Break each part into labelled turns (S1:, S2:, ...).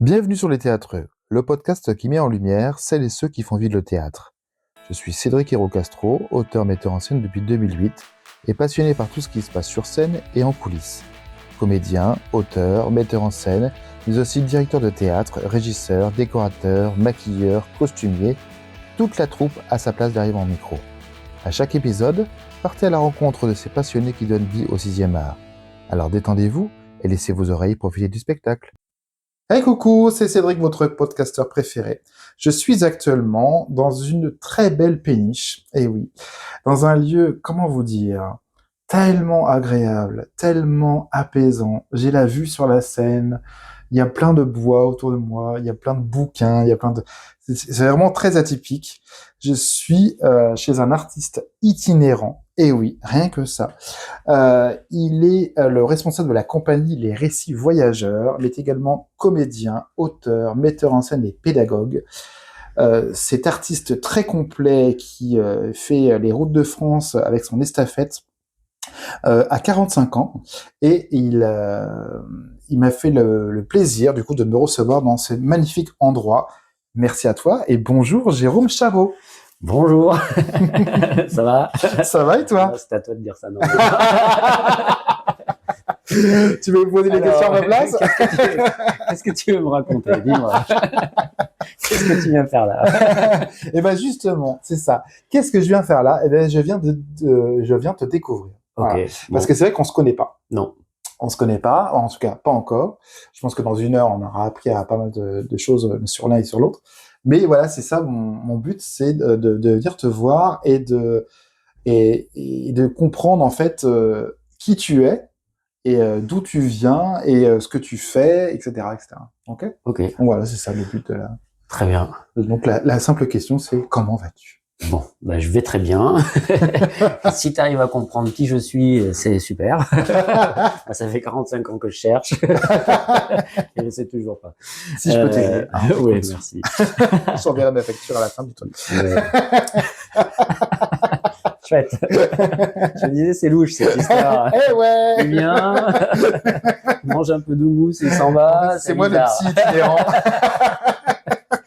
S1: Bienvenue sur Les Théâtreux, le podcast qui met en lumière celles et ceux qui font vivre le théâtre. Je suis Cédric Hérault-Castro, auteur-metteur en scène depuis 2008 et passionné par tout ce qui se passe sur scène et en coulisses. Comédien, auteur, metteur en scène, mais aussi directeur de théâtre, régisseur, décorateur, maquilleur, costumier, toute la troupe a sa place derrière mon micro. À chaque épisode, partez à la rencontre de ces passionnés qui donnent vie au 6e art. Alors détendez-vous et laissez vos oreilles profiter du spectacle. Hey coucou, c'est Cédric, votre podcasteur préféré. Je suis actuellement dans une très belle péniche, et oui, dans un lieu, comment vous dire, tellement agréable, tellement apaisant. J'ai la vue sur la Seine, il y a plein de bois autour de moi, il y a plein de bouquins, il y a plein de... C'est vraiment très atypique. Je suis chez un artiste itinérant, et oui, rien que ça. Il est le responsable de la compagnie Les Récits Voyageurs. Il est également comédien, auteur, metteur en scène et pédagogue. Cet artiste très complet qui fait les routes de France avec son estafette à 45 ans et il m'a fait le plaisir du coup de me recevoir dans ce magnifique endroit. Merci à toi et bonjour Jérôme Chabot.
S2: Bonjour, ça va?
S1: Ça va et toi?
S2: C'est à toi de dire ça, non?
S1: Tu veux me poser des questions à ma place?
S2: Qu'est-ce que tu veux me raconter? Dis-moi. Qu'est-ce que tu viens faire là?
S1: Eh ben justement, c'est ça. Qu'est-ce que je viens faire là? Eh ben je viens te découvrir. Voilà.
S2: Ok. Bon.
S1: Parce que c'est vrai qu'on se connaît pas.
S2: Non.
S1: On se connaît pas, en tout cas pas encore. Je pense que dans une heure, on aura appris à pas mal de choses sur l'un et sur l'autre. Mais voilà, c'est ça, mon but, c'est de venir te voir et de comprendre en fait qui tu es et d'où tu viens et ce que tu fais, etc., etc. Ok.
S2: Ok.
S1: Donc voilà, c'est ça le but de la.
S2: Très bien.
S1: Donc la simple question, c'est comment vas-tu?
S2: Bon, bah, je vais très bien. Si tu arrives à comprendre qui je suis, c'est super. Ça fait 45 ans que je cherche. Et je sais toujours pas.
S1: Si je peux t'aider.
S2: Oui, merci.
S1: Je t'enverrai ma facture à la fin du truc.
S2: Chouette. Je me disais, c'est louche cette histoire.
S1: Eh ouais.
S2: Il vient, mange un peu d'houmous, il s'en va.
S1: C'est moi le psy itinérant.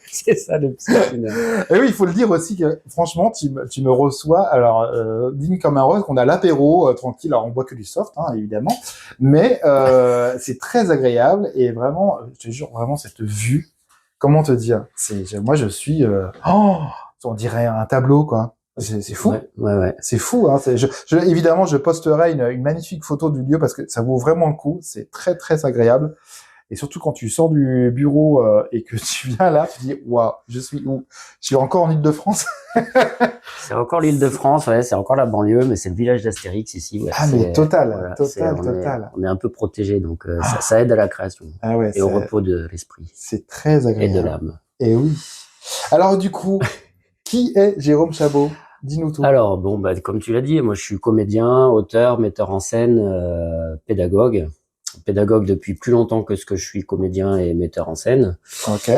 S2: C'est ça le psy itinérant.
S1: Et oui, il faut le dire aussi que franchement, tu me reçois, alors digne comme un rose, qu'on a l'apéro tranquille, alors on boit que du soft, hein, évidemment, mais c'est très agréable et vraiment, je te jure, vraiment cette vue, comment te dire, moi je suis, on dirait un tableau quoi. C'est fou.
S2: Ouais.
S1: C'est fou, hein. Évidemment, je posterai une magnifique photo du lieu parce que ça vaut vraiment le coup. C'est très, très agréable. Et surtout quand tu sors du bureau et que tu viens là, tu dis waouh, je suis où? Je suis encore en Île-de-France.
S2: C'est encore l'Île-de-France, ouais, c'est encore la banlieue, mais c'est le village d'Astérix ici. Ouais,
S1: ah mais total,
S2: voilà,
S1: total.
S2: On est un peu protégé, donc ça aide à la création et au repos de l'esprit.
S1: C'est très agréable.
S2: Et de l'âme.
S1: Et oui. Alors du coup, qui est Jérôme Chabot? Dis-nous tout.
S2: Alors bon, bah comme tu l'as dit, moi je suis comédien, auteur, metteur en scène, pédagogue depuis plus longtemps que ce que je suis comédien et metteur en scène.
S1: Ok.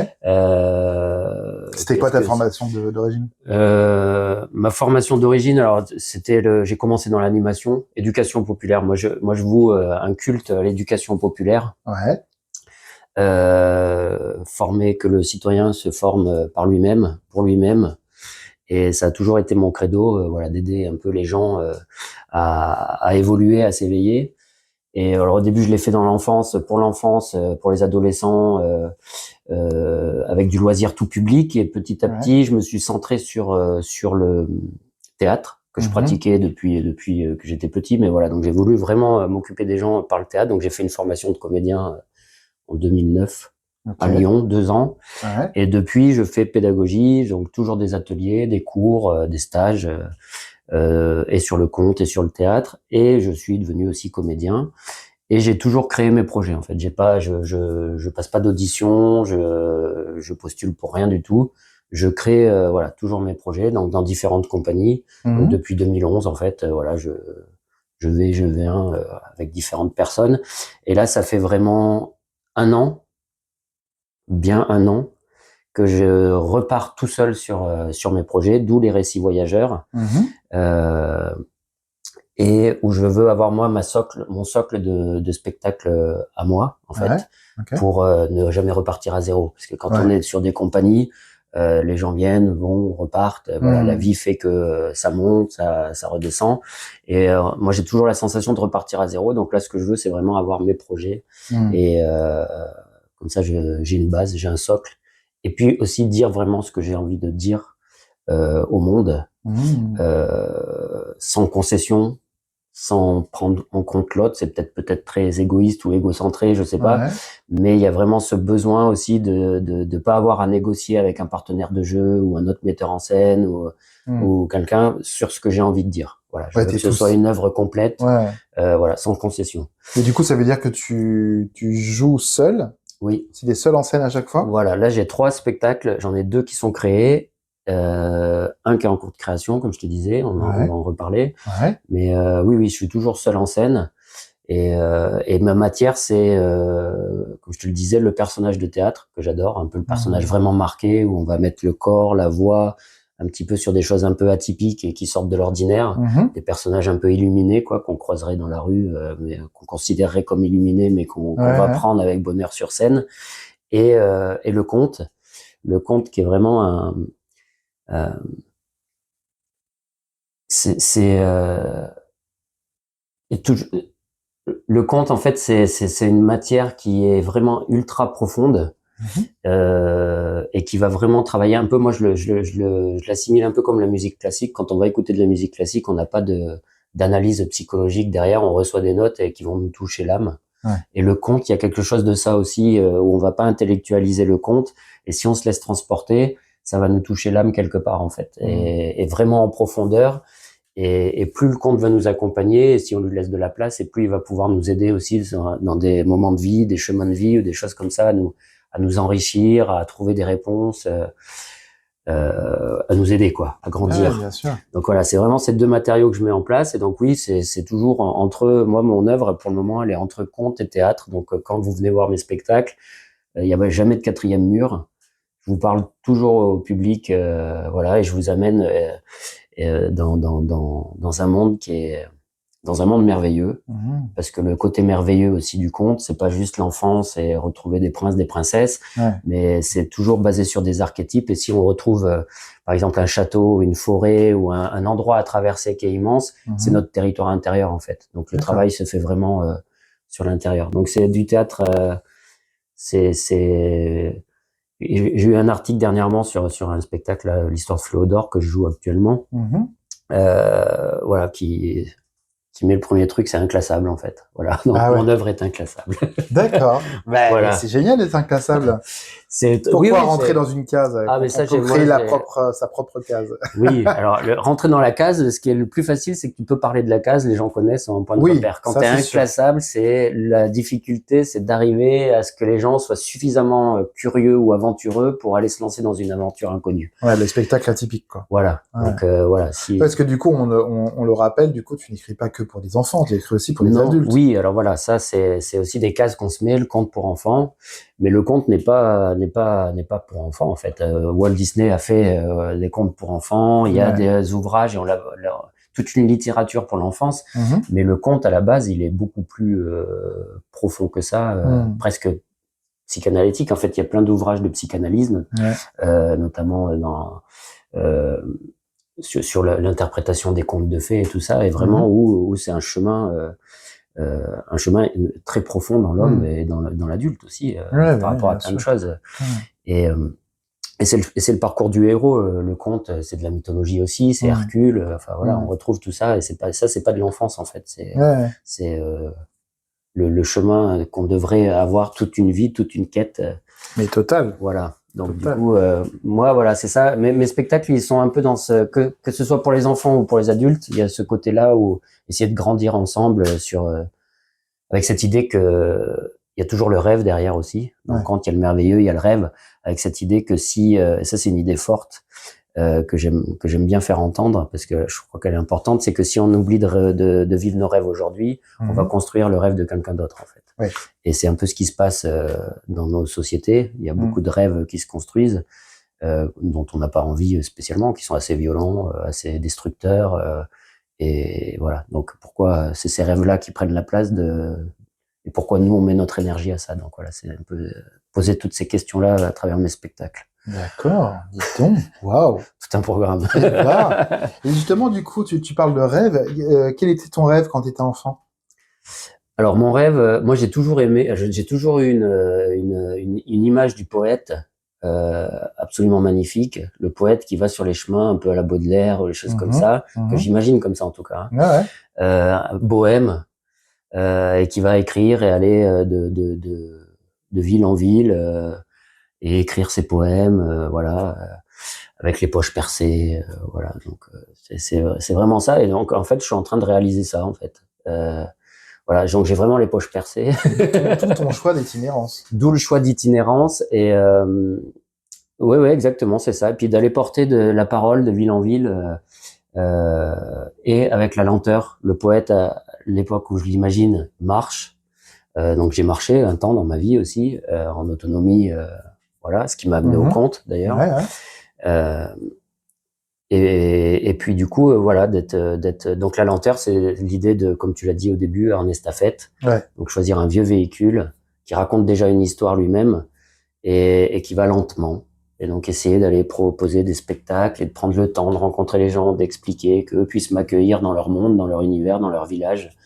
S1: C'était quoi ta formation d'origine?
S2: Ma formation d'origine, alors j'ai commencé dans l'animation, éducation populaire. Moi je voue un culte à l'éducation populaire.
S1: Ouais.
S2: Former que le citoyen se forme par lui-même, pour lui-même. Et ça a toujours été mon credo, voilà, d'aider un peu les gens à évoluer, à s'éveiller. Et alors au début, je l'ai fait dans l'enfance, pour les adolescents, avec du loisir tout public. Et petit à petit, je me suis centré sur le théâtre que je pratiquais depuis que j'étais petit. Mais voilà, donc j'ai voulu vraiment m'occuper des gens par le théâtre. Donc j'ai fait une formation de comédien en 2009. À Lyon, 2 ans. Ouais. Et depuis, je fais pédagogie, donc toujours des ateliers, des cours, des stages, et sur le conte et sur le théâtre. Et je suis devenu aussi comédien. Et j'ai toujours créé mes projets, en fait. Je passe pas d'audition, je postule pour rien du tout. Je crée, voilà, toujours mes projets, donc dans différentes compagnies. Donc, depuis 2011, en fait, voilà, je viens avec différentes personnes. Et là, ça fait vraiment bien un an que je repars tout seul sur mes projets, d'où les récits voyageurs. et où je veux avoir moi mon socle de spectacle à moi, en fait,
S1: okay.
S2: pour ne jamais repartir à zéro. Parce que quand on est sur des compagnies, les gens viennent, vont, repartent. Voilà, la vie fait que ça monte, ça redescend. Et moi, j'ai toujours la sensation de repartir à zéro. Donc là, ce que je veux, c'est vraiment avoir mes projets. Et comme ça, j'ai une base, j'ai un socle. Et puis aussi dire vraiment ce que j'ai envie de dire au monde, sans concession, sans prendre en compte l'autre. C'est peut-être très égoïste ou égocentré, je sais pas. Mais il y a vraiment ce besoin aussi de pas avoir à négocier avec un partenaire de jeu ou un autre metteur en scène ou quelqu'un sur ce que j'ai envie de dire. Voilà, je veux que ce soit une œuvre complète, voilà, sans concession.
S1: Et du coup, ça veut dire que tu joues seul?
S2: Oui.
S1: Tu es seul en scène à chaque fois?
S2: Voilà, là j'ai 3 spectacles, j'en ai 2 qui sont créés, un qui est en cours de création, comme je te disais, on va en reparler. Mais oui, je suis toujours seul en scène. Et ma matière, c'est, comme je te le disais, le personnage de théâtre que j'adore, un peu le personnage vraiment marqué, où on va mettre le corps, la voix, un petit peu sur des choses un peu atypiques et qui sortent de l'ordinaire, des personnages un peu illuminés, quoi, qu'on croiserait dans la rue, mais qu'on considérerait comme illuminés, mais qu'on va prendre avec bonheur sur scène. Et le conte qui est vraiment c'est le conte, en fait, c'est une matière qui est vraiment ultra profonde, et qui va vraiment travailler un peu. Moi, je l'assimile un peu comme la musique classique. Quand on va écouter de la musique classique, on n'a pas d'analyse psychologique derrière. On reçoit des notes et qui vont nous toucher l'âme. Et le conte, il y a quelque chose de ça aussi, où on va pas intellectualiser le conte. Et si on se laisse transporter, ça va nous toucher l'âme quelque part, en fait. Et vraiment en profondeur. Et plus le conte va nous accompagner, et si on lui laisse de la place, et plus il va pouvoir nous aider aussi dans des moments de vie, des chemins de vie ou des choses comme ça, à nous enrichir, à trouver des réponses, à nous aider, quoi, à grandir.
S1: Bien sûr.
S2: Donc voilà, c'est vraiment ces 2 matériaux que je mets en place. Et donc oui, c'est toujours entre moi, mon œuvre pour le moment, elle est entre conte et théâtre. Donc quand vous venez voir mes spectacles, il n'y a jamais de 4e mur. Je vous parle toujours au public, voilà, et je vous amène dans un monde dans un monde merveilleux, parce que le côté merveilleux aussi du conte, c'est pas juste l'enfance et retrouver des princes, des princesses, mais c'est toujours basé sur des archétypes. Et si on retrouve, par exemple, un château, une forêt ou un endroit à traverser qui est immense, c'est notre territoire intérieur, en fait. Donc le travail se fait vraiment sur l'intérieur. Donc c'est du théâtre. J'ai eu un article dernièrement sur un spectacle, l'histoire de Fléodore, que je joue actuellement. Voilà, qui met le premier truc, c'est inclassable, en fait. Voilà, donc mon œuvre est inclassable.
S1: D'accord.
S2: Voilà.
S1: C'est génial d'être inclassable. Pourquoi rentrer dans une case?
S2: Mais ça,
S1: on peut créer sa propre case.
S2: Oui, alors rentrer dans la case, ce qui est le plus facile, c'est que tu peux parler de la case, les gens connaissent en point de repère. Quand t'es inclassable, c'est la difficulté, c'est d'arriver à ce que les gens soient suffisamment curieux ou aventureux pour aller se lancer dans une aventure inconnue.
S1: Le spectacle atypique, quoi.
S2: Voilà. Donc voilà.
S1: Parce que du coup, on le rappelle, du coup, tu n'écris pas que pour les enfants, tu écris aussi pour les adultes.
S2: Oui, alors voilà, ça c'est aussi des cases qu'on se met, le conte pour enfants, mais le conte n'est pas pour enfants, en fait. Walt Disney a fait des contes pour enfants, il y a des ouvrages et toute une littérature pour l'enfance, mais le conte à la base, il est beaucoup plus profond que ça, presque psychanalytique. En fait, il y a plein d'ouvrages de psychanalyse, notamment sur l'interprétation des contes de fées et tout ça, et vraiment où c'est un chemin très profond dans l'homme et dans l'adulte aussi, par rapport à plein de choses. Et c'est le parcours du héros, le conte, c'est de la mythologie aussi, c'est Hercule, enfin voilà, on retrouve tout ça, et c'est pas de l'enfance, en fait, c'est le chemin qu'on devrait avoir toute une vie, toute une quête.
S1: Mais total.
S2: Voilà. Donc du coup, moi voilà, c'est ça. Mes spectacles, ils sont un peu dans que ce soit pour les enfants ou pour les adultes, il y a ce côté-là où essayer de grandir ensemble avec cette idée que il y a toujours le rêve derrière aussi. Donc quand il y a le merveilleux, il y a le rêve, avec cette idée que et ça c'est une idée forte que j'aime bien faire entendre, parce que je crois qu'elle est importante, c'est que si on oublie de vivre nos rêves aujourd'hui, on va construire le rêve de quelqu'un d'autre, en fait. Et c'est un peu ce qui se passe dans nos sociétés. Il y a beaucoup de rêves qui se construisent, dont on n'a pas envie spécialement, qui sont assez violents, assez destructeurs, Et voilà. Donc pourquoi c'est ces rêves-là qui prennent la place et pourquoi nous on met notre énergie à ça. Donc voilà, c'est un peu poser toutes ces questions-là à travers mes spectacles.
S1: D'accord, dis donc, waouh.
S2: Tout un programme.
S1: Et là, et justement, du coup, tu parles de rêve. Quel était ton rêve quand tu étais enfant?
S2: Alors mon rêve, moi j'ai toujours aimé, j'ai toujours eu une image du poète absolument magnifique, le poète qui va sur les chemins un peu à la Baudelaire, ou les choses comme ça, que j'imagine comme ça en tout cas,
S1: Ouais.
S2: bohème, et qui va écrire et aller de ville en ville et écrire ses poèmes, voilà, avec les poches percées, voilà. Donc c'est vraiment ça. Et donc en fait, je suis en train de réaliser ça en fait. Voilà, donc j'ai vraiment les poches percées.
S1: Tout ton choix d'itinérance.
S2: D'où le choix d'itinérance. Et ouais, exactement, c'est ça. Et puis d'aller porter de la parole de ville en ville, et avec la lenteur. Le poète, à l'époque où je l'imagine, marche. Donc j'ai marché un temps dans ma vie aussi, en autonomie, voilà, ce qui m'a amené au conte d'ailleurs.
S1: Ouais.
S2: Euh, et puis du coup, voilà, d'être. Donc la lenteur, c'est l'idée de, comme tu l'as dit au début, en estafette.
S1: Ouais.
S2: Donc choisir un vieux véhicule qui raconte déjà une histoire lui-même et qui va lentement. Et donc essayer d'aller proposer des spectacles et de prendre le temps de rencontrer les gens, d'expliquer qu'eux puissent m'accueillir dans leur monde, dans leur univers, dans leur village,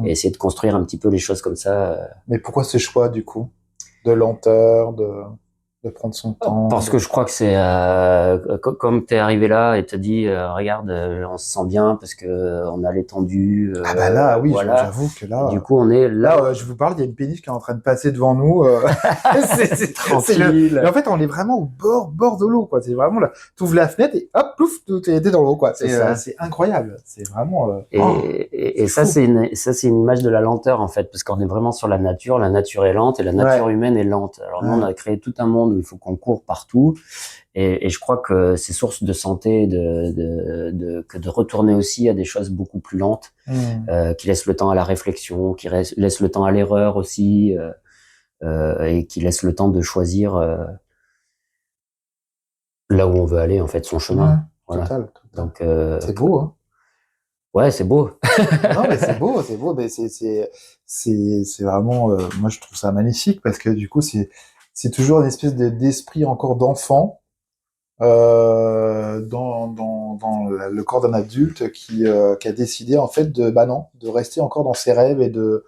S2: et essayer de construire un petit peu les choses comme ça.
S1: Mais pourquoi ce choix, du coup, de lenteur, de prendre son temps?
S2: Parce que je crois que c'est comme t'es arrivé là et t'as dit regarde, on se sent bien parce que on a l'étendue.
S1: Ah bah là, oui,
S2: voilà.
S1: j'avoue que là.
S2: Du coup, on est là.
S1: Je vous parle, il y a une péniche qui est en train de passer devant nous. C'est
S2: tranquille.
S1: Mais en fait, on est vraiment au bord de l'eau, quoi. C'est vraiment là. T'ouvres la fenêtre et hop, plouf, t'es dans l'eau, quoi. C'est incroyable. C'est vraiment.
S2: Et ça, c'est une image de la lenteur en fait, parce qu'on est vraiment sur la nature. La nature est lente et la nature humaine est lente. Alors nous, on a créé tout un monde où il faut qu'on court partout. Et je crois que c'est source de santé que de retourner aussi à des choses beaucoup plus lentes, qui laissent le temps à la réflexion, qui laissent le temps à l'erreur aussi, et qui laissent le temps de choisir là où on veut aller en fait, son chemin. Voilà.
S1: Total.
S2: Donc
S1: c'est beau, hein.
S2: Ouais, c'est beau.
S1: Non, mais c'est beau. Mais c'est vraiment. Moi, je trouve ça magnifique parce que du coup, c'est toujours une espèce d'esprit encore d'enfant dans le corps d'un adulte qui a décidé en fait de rester encore dans ses rêves et de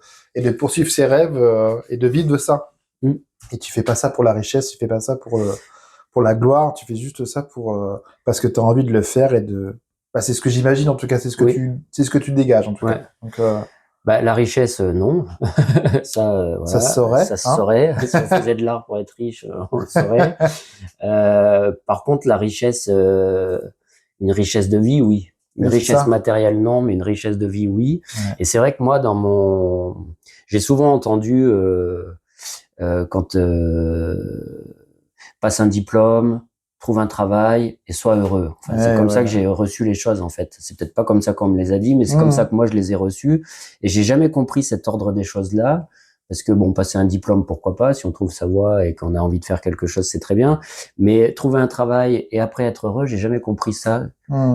S1: poursuivre ses rêves et de vivre de ça. Et tu fais pas ça pour la richesse, tu fais pas ça pour la gloire, tu fais juste ça parce que tu as envie de le faire c'est ce que j'imagine en tout cas, c'est ce que tu dégages en tout cas. Donc
S2: la richesse, non. Ça, voilà,
S1: ça se saurait.
S2: Ça se saurait. Si on faisait de l'art pour être riche, on le saurait. Par contre, la richesse, une richesse de vie, oui. Une richesse matérielle, non, mais une richesse de vie, oui. Ouais. Et c'est vrai que moi, j'ai souvent entendu quand passe un diplôme, trouve un travail et sois heureux. Enfin, c'est comme ça que j'ai reçu les choses en fait. C'est peut-être pas comme ça qu'on me les a dit, mais c'est comme ça que moi je les ai reçus. Et j'ai jamais compris cet ordre des choses là, parce que bon, passer un diplôme, pourquoi pas, si on trouve sa voie et qu'on a envie de faire quelque chose, c'est très bien. Mais trouver un travail et après être heureux, j'ai jamais compris ça.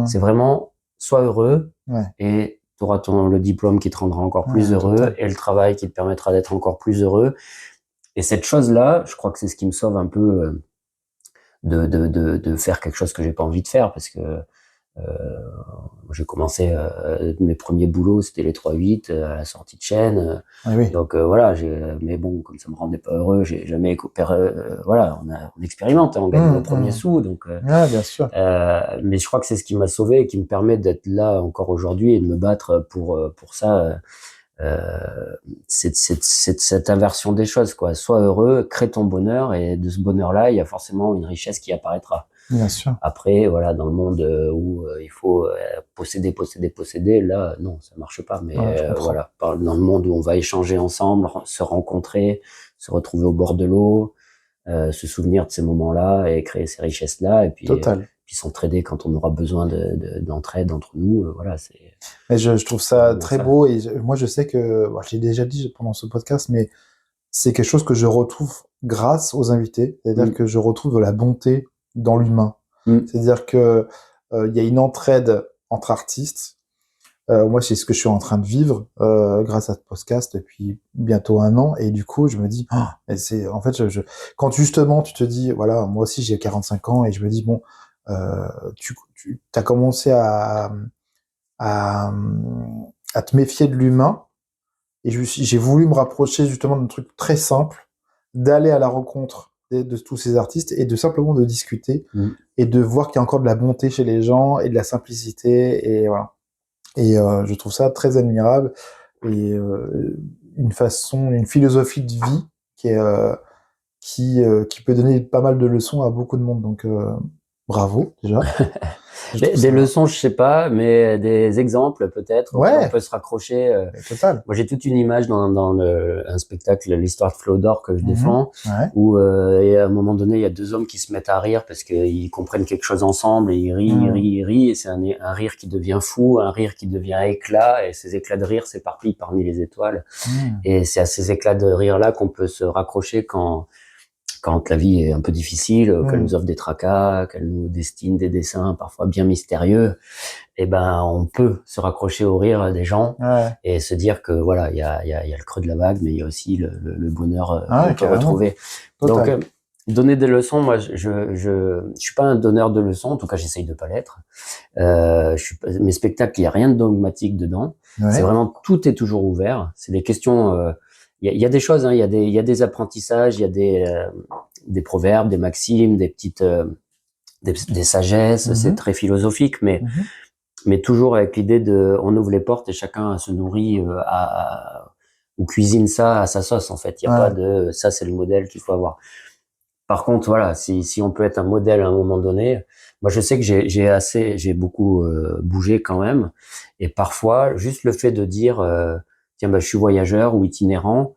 S2: C'est vraiment sois heureux et tu auras le diplôme qui te rendra encore plus heureux et le travail qui te permettra d'être encore plus heureux. Et cette chose-là, je crois que c'est ce qui me sauve un peu de faire quelque chose que j'ai pas envie de faire, parce que j'ai commencé mes premiers boulots, c'était les 3-8 à la sortie de chaîne. Donc voilà, mais bon, comme ça me rendait pas heureux, j'ai jamais voilà, on expérimente, on gagne nos premiers sous, donc
S1: bien sûr.
S2: mais je crois que c'est ce qui m'a sauvé et qui me permet d'être là encore aujourd'hui et de me battre pour ça. Cette inversion des choses, quoi. Sois heureux, crée ton bonheur, et de ce bonheur-là, il y a forcément une richesse qui apparaîtra.
S1: Bien sûr.
S2: Après, voilà, dans le monde où il faut posséder, là, non, ça marche pas. Mais voilà, dans le monde où on va échanger ensemble, se rencontrer, se retrouver au bord de l'eau, se souvenir de ces moments-là et créer ces richesses-là, et puis s'entraider quand on aura besoin d'entraide entre nous. Voilà, c'est.
S1: Et je trouve ça très beau, et moi je sais que, je l'ai déjà dit pendant ce podcast, mais c'est quelque chose que je retrouve grâce aux invités, c'est-à-dire que je retrouve de la bonté dans l'humain. C'est-à-dire que il y a une entraide entre artistes, Moi, c'est ce que je suis en train de vivre grâce à ce podcast depuis bientôt 1 an. Et du coup, je me dis, et c'est en fait, quand justement tu te dis, voilà, moi aussi j'ai 45 ans et je me dis, bon, tu as commencé à, à te méfier de l'humain. Et j'ai voulu me rapprocher justement d'un truc très simple, d'aller à la rencontre de tous ces artistes et de simplement de discuter et de voir qu'il y a encore de la bonté chez les gens et de la simplicité et voilà. Et je trouve ça très admirable et une philosophie de vie qui est qui peut donner pas mal de leçons à beaucoup de monde. Donc bravo déjà.
S2: Des leçons, je sais pas, mais des exemples peut-être.
S1: Ouais.
S2: On peut se raccrocher.
S1: Total.
S2: Moi, j'ai toute une image dans un spectacle, l'histoire de Flo d'Or que je défends,
S1: Ouais.
S2: où et à un moment donné, il y a deux hommes qui se mettent à rire parce qu'ils comprennent quelque chose ensemble et ils rient, ils rient, ils rient, et c'est un rire qui devient fou, un rire qui devient éclat, et ces éclats de rire s'éparpillent parmi les étoiles. Et c'est à ces éclats de rire-là qu'on peut se raccrocher quand la vie est un peu difficile, qu'elle nous offre des tracas, qu'elle nous destine des dessins parfois bien mystérieux, et ben on peut se raccrocher au rire des gens et se dire que voilà, il y a le creux de la vague, mais il y a aussi le bonheur qu'on peut retrouver.
S1: Total.
S2: Donc donner des leçons, moi je suis pas un donneur de leçons, en tout cas j'essaye de pas l'être. Mes spectacles, il y a rien de dogmatique dedans. C'est vraiment, tout est toujours ouvert. C'est des questions. Il y a des choses, hein, il y a des apprentissages, il y a des proverbes, des maximes, des petites, des sagesses. C'est très philosophique, mais toujours avec l'idée on ouvre les portes et chacun se nourrit ou cuisine ça à sa sauce, en fait. Il y a pas de, ça c'est le modèle qu'il faut avoir. Par contre, voilà, si on peut être un modèle à un moment donné, moi je sais que j'ai beaucoup bougé quand même, et parfois juste le fait de dire tiens, je suis voyageur ou itinérant,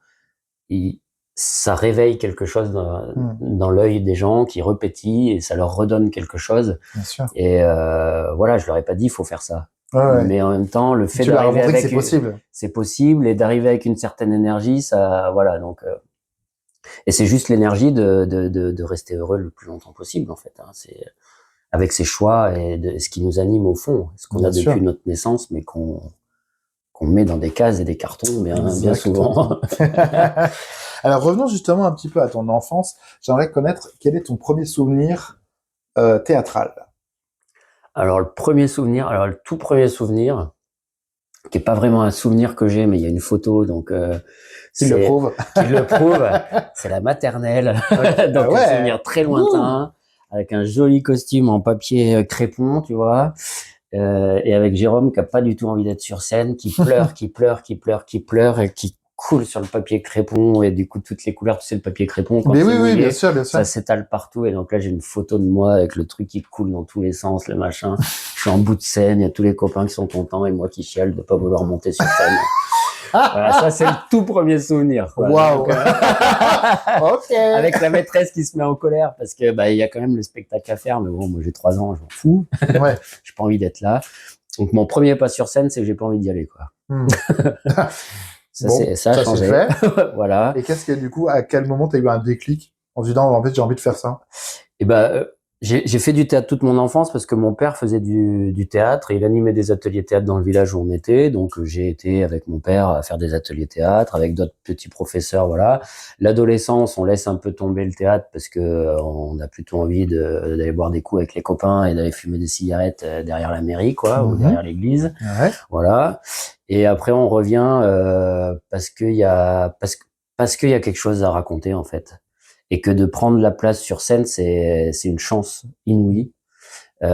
S2: ça réveille quelque chose dans l'œil des gens qui repétient, et ça leur redonne quelque chose.
S1: Bien sûr.
S2: Et voilà, je leur ai pas dit il faut faire ça. Mais en même temps, le fait
S1: d'arriver avec c'est
S2: possible, et d'arriver avec une certaine énergie, ça, voilà, donc et c'est juste l'énergie de rester heureux le plus longtemps possible, en fait, hein. C'est avec ses choix et ce qui nous anime au fond, ce qu'on a depuis notre naissance, mais qu'on met dans des cases et des cartons bien souvent.
S1: Alors revenons justement un petit peu à ton enfance. J'aimerais connaître quel est ton premier souvenir théâtral.
S2: Alors le tout premier souvenir, qui est pas vraiment un souvenir que j'ai, mais il y a une photo, donc
S1: qui le prouve.
S2: C'est la maternelle. Donc un souvenir très lointain, avec un joli costume en papier crépon, tu vois. Et avec Jérôme qui a pas du tout envie d'être sur scène, qui pleure, qui pleure, et qui coule sur le papier crépon, et du coup toutes les couleurs, tu sais, le papier crépon, quand
S1: oui, bien sûr.
S2: Ça s'étale partout, et donc là j'ai une photo de moi avec le truc qui coule dans tous les sens, le machin. Je suis en bout de scène, il y a tous les copains qui sont contents et moi qui chiale de pas vouloir monter sur scène. Voilà, ça c'est le tout premier souvenir.
S1: Waouh. Ok.
S2: Avec la maîtresse qui se met en colère parce que il y a quand même le spectacle à faire, mais bon, moi j'ai 3 ans, je m'en fous. J'ai pas envie d'être là. Donc mon premier pas sur scène, c'est que j'ai pas envie d'y aller, quoi. Ça a changé.
S1: Fait.
S2: Voilà.
S1: Et qu'est-ce que, du coup, à quel moment t'as eu un déclic en se disant, en fait, j'ai envie de faire ça?
S2: Et j'ai fait du théâtre toute mon enfance parce que mon père faisait du théâtre, et il animait des ateliers théâtre dans le village où on était. Donc j'ai été avec mon père à faire des ateliers théâtre avec d'autres petits professeurs, voilà. L'adolescence, on laisse un peu tomber le théâtre parce que on a plutôt envie d'aller boire des coups avec les copains et d'aller fumer des cigarettes derrière la mairie, quoi, ou derrière l'église. Voilà. Et après on revient parce qu'il y a quelque chose à raconter, en fait. Et que de prendre la place sur scène, c'est une chance inouïe. On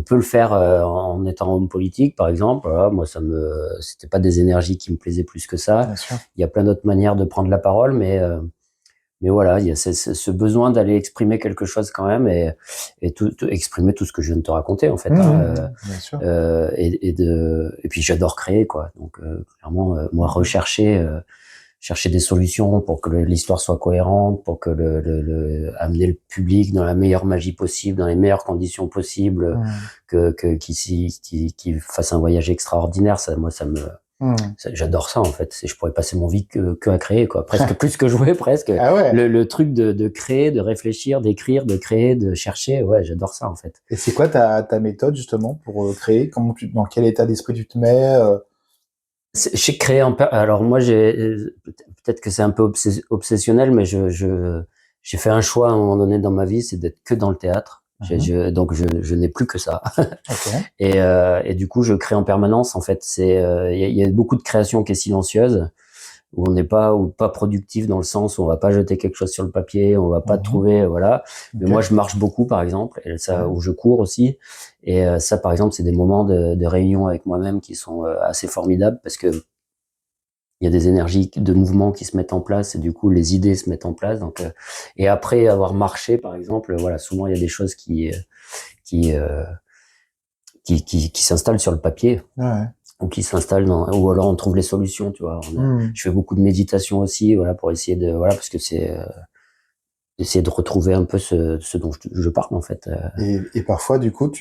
S2: peut le faire en étant homme politique, par exemple. Voilà, moi, c'était pas des énergies qui me plaisaient plus que ça. Il y a plein d'autres manières de prendre la parole, mais voilà, il y a ce besoin d'aller exprimer quelque chose quand même, et exprimer tout ce que je viens de te raconter, en fait.
S1: Bien sûr.
S2: Et puis j'adore créer, quoi. Donc clairement, moi, chercher des solutions pour que l'histoire soit cohérente, pour que amener le public dans la meilleure magie possible, dans les meilleures conditions possibles, qui fasse un voyage extraordinaire. Ça, moi, ça J'adore ça en fait. Je pourrais passer mon vie que à créer, quoi. Presque plus que jouer, presque.
S1: Ah ouais.
S2: Le truc de créer, de réfléchir, d'écrire, de créer, de chercher. Ouais, j'adore ça en fait.
S1: Et c'est quoi ta méthode justement pour créer? Dans quel état d'esprit tu te mets?
S2: J'ai créé alors moi peut-être que c'est un peu obsessionnel, mais j'ai fait un choix à un moment donné dans ma vie, c'est d'être que dans le théâtre. Donc je n'ai plus que ça.
S1: Okay.
S2: Et du coup je crée en permanence en fait. Il y a beaucoup de création qui est silencieuse, où on n'est pas ou pas productif dans le sens où on va pas jeter quelque chose sur le papier, on va pas trouver, voilà. Mais moi je marche beaucoup par exemple, et ça, ou je cours aussi. Et ça par exemple c'est des moments de réunion avec moi-même qui sont assez formidables, parce que il y a des énergies de mouvement qui se mettent en place, et du coup les idées se mettent en place. Donc et après avoir marché par exemple, voilà, souvent il y a des choses qui s'installent sur le papier.
S1: Ouais.
S2: Ou qui s'installent ou alors on trouve les solutions, tu vois. Je fais beaucoup de méditation aussi, voilà, pour essayer de, voilà, parce que c'est essayer de retrouver un peu ce dont je parle en fait.
S1: Et parfois du coup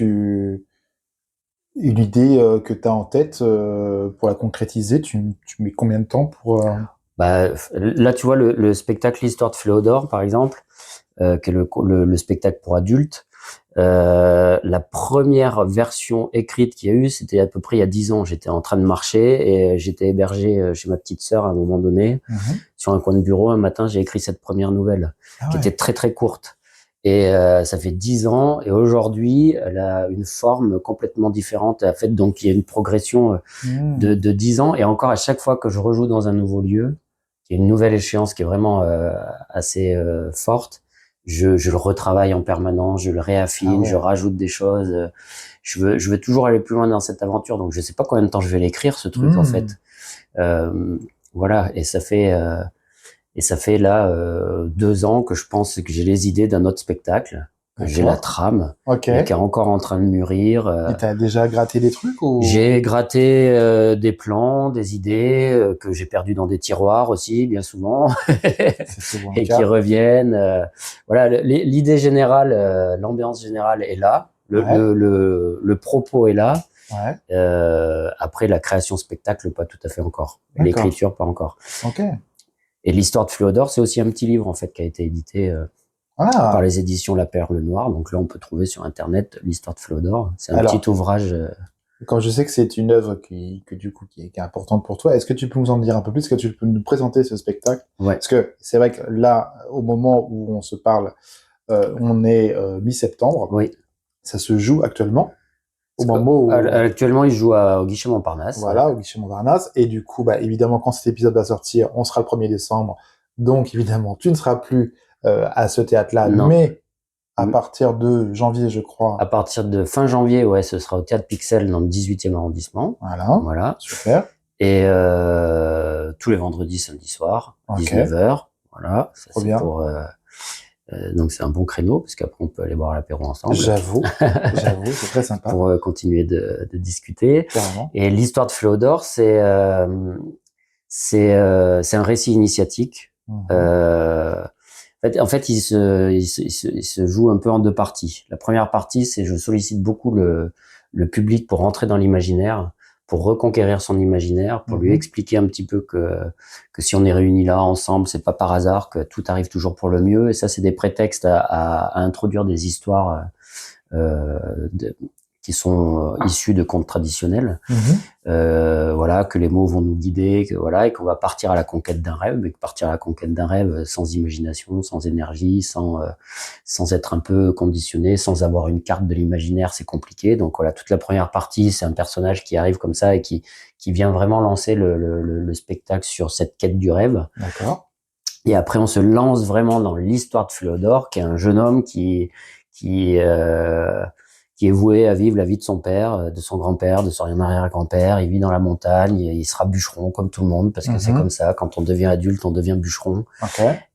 S1: une idée que tu as en tête pour la concrétiser, tu mets combien de temps pour
S2: Bah là tu vois le spectacle L'Histoire de Féodor par exemple, qui est le spectacle pour adultes. La première version écrite qu'il y a eu, c'était à peu près il y a 10 ans. J'étais en train de marcher et j'étais hébergé chez ma petite sœur à un moment donné, sur un coin de bureau. Un matin, j'ai écrit cette première nouvelle, qui était très très courte. Et ça fait 10 ans, et aujourd'hui, elle a une forme complètement différente. En fait, donc il y a une progression de 10 ans, et encore à chaque fois que je rejoue dans un nouveau lieu, il y a une nouvelle échéance qui est vraiment assez forte. Je le retravaille en permanence, je le réaffine, je rajoute des choses. Je veux toujours aller plus loin dans cette aventure. Donc je sais pas combien de temps je vais l'écrire, ce truc en fait. Voilà, et ça fait là 2 ans que je pense que j'ai les idées d'un autre spectacle. J'ai la trame, mais qui est encore en train de mûrir.
S1: Et t'as déjà gratté des trucs ou...
S2: J'ai gratté des plans, des idées que j'ai perdues dans des tiroirs aussi, bien souvent, et qui reviennent. Voilà, l'idée générale, l'ambiance générale est là, le propos est là. Après, la création spectacle, pas tout à fait encore. L'écriture, pas encore. Et l'Histoire de Féodor, c'est aussi un petit livre en fait qui a été édité par les éditions La Perle Noire. Donc là, on peut trouver sur Internet l'Histoire de Féodor. C'est un petit ouvrage.
S1: Quand je sais que c'est une œuvre qui est importante pour toi, est-ce que tu peux nous en dire un peu plus? Est-ce que tu peux nous présenter ce spectacle? Parce que c'est vrai que là, au moment où on se parle, on est mi-septembre. Ça se joue actuellement. Au moment où...
S2: Actuellement, il joue au Guichet Montparnasse.
S1: Voilà, au Guichet Montparnasse. Et du coup, évidemment, quand cet épisode va sortir, on sera le 1er décembre. Donc, évidemment, tu ne seras plus à ce théâtre-là. Mais à partir de janvier, je crois.
S2: À partir de fin janvier, ce sera au Théâtre Pixel dans le 18e arrondissement.
S1: Voilà. Super.
S2: Et tous les vendredis, samedi soir, 19h. Voilà. Ça, c'est pour... donc c'est un bon créneau, parce qu'après on peut aller boire l'apéro ensemble.
S1: J'avoue, c'est très sympa.
S2: Pour continuer de discuter.
S1: Carrément.
S2: Et l'Histoire de Féodor, c'est un récit initiatique. En fait, il se joue un peu en 2 parties. La première partie, c'est je sollicite beaucoup le public pour rentrer dans l'imaginaire, pour reconquérir son imaginaire, pour lui expliquer un petit peu que si on est réunis là ensemble, c'est pas par hasard, que tout arrive toujours pour le mieux. Et ça, c'est des prétextes à introduire des histoires qui sont issus de contes traditionnels. Voilà, que les mots vont nous guider, et qu'on va partir à la conquête d'un rêve, mais que partir à la conquête d'un rêve sans imagination, sans énergie, sans être un peu conditionné, sans avoir une carte de l'imaginaire, c'est compliqué. Donc voilà, toute la première partie, c'est un personnage qui arrive comme ça et qui vient vraiment lancer le spectacle sur cette quête du rêve. Et après, on se lance vraiment dans l'Histoire de Féodor, qui est un jeune homme qui est voué à vivre la vie de son père, de son grand-père, de son arrière-grand-père. Il vit dans la montagne, il sera bûcheron comme tout le monde, parce que c'est comme ça, quand on devient adulte, on devient bûcheron.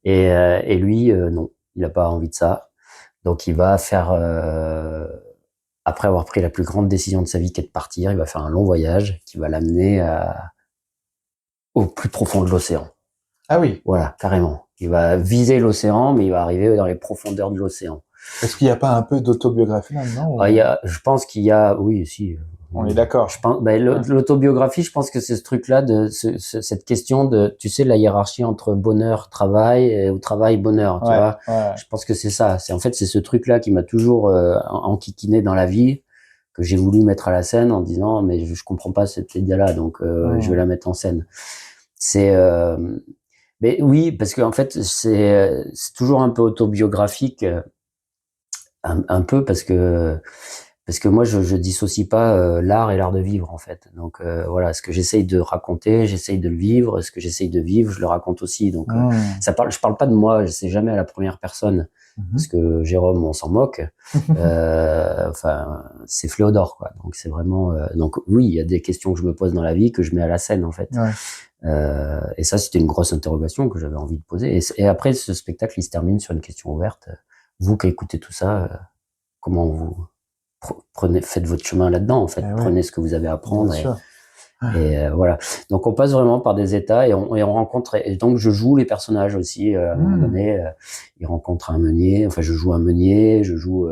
S2: Et lui, non, il n'a pas envie de ça. Donc il va faire, après avoir pris la plus grande décision de sa vie qui est de partir, il va faire un long voyage qui va l'amener au plus profond de l'océan.
S1: Ah oui.
S2: Voilà, carrément. Il va viser l'océan, mais il va arriver dans les profondeurs de l'océan.
S1: Est-ce qu'il n'y a pas un peu d'autobiographie là-dedans?
S2: Je pense qu'il y a, oui, si.
S1: On est d'accord.
S2: Je pense, l'autobiographie, je pense que c'est ce truc-là cette question de, tu sais, la hiérarchie entre bonheur, travail, ou travail, bonheur, tu vois.
S1: Ouais.
S2: Je pense que c'est ça. C'est ce truc-là qui m'a toujours enquiquiné dans la vie, que j'ai voulu mettre à la scène en disant, mais je comprends pas cette idée-là, donc je vais la mettre en scène. Mais oui, parce qu'en fait, c'est toujours un peu autobiographique, un peu parce que moi je dissocie pas l'art et l'art de vivre en fait. Donc voilà, ce que j'essaye de raconter, j'essaye de le vivre, ce que j'essaye de vivre, je le raconte aussi. Donc je parle pas de moi, je sais jamais à la première personne parce que Jérôme on s'en moque. Enfin, c'est Fléodore quoi. Donc c'est vraiment donc oui, il y a des questions que je me pose dans la vie que je mets à la scène en fait. Et ça c'était une grosse interrogation que j'avais envie de poser. Et après ce spectacle il se termine sur une question ouverte. Vous qui écoutez tout ça, comment vous faites votre chemin là-dedans en fait, prenez ce que vous avez à apprendre et voilà. Donc on passe vraiment par des états et on rencontre, et donc je joue les personnages aussi à un moment donné. Il rencontre un meunier, enfin je joue un meunier, je joue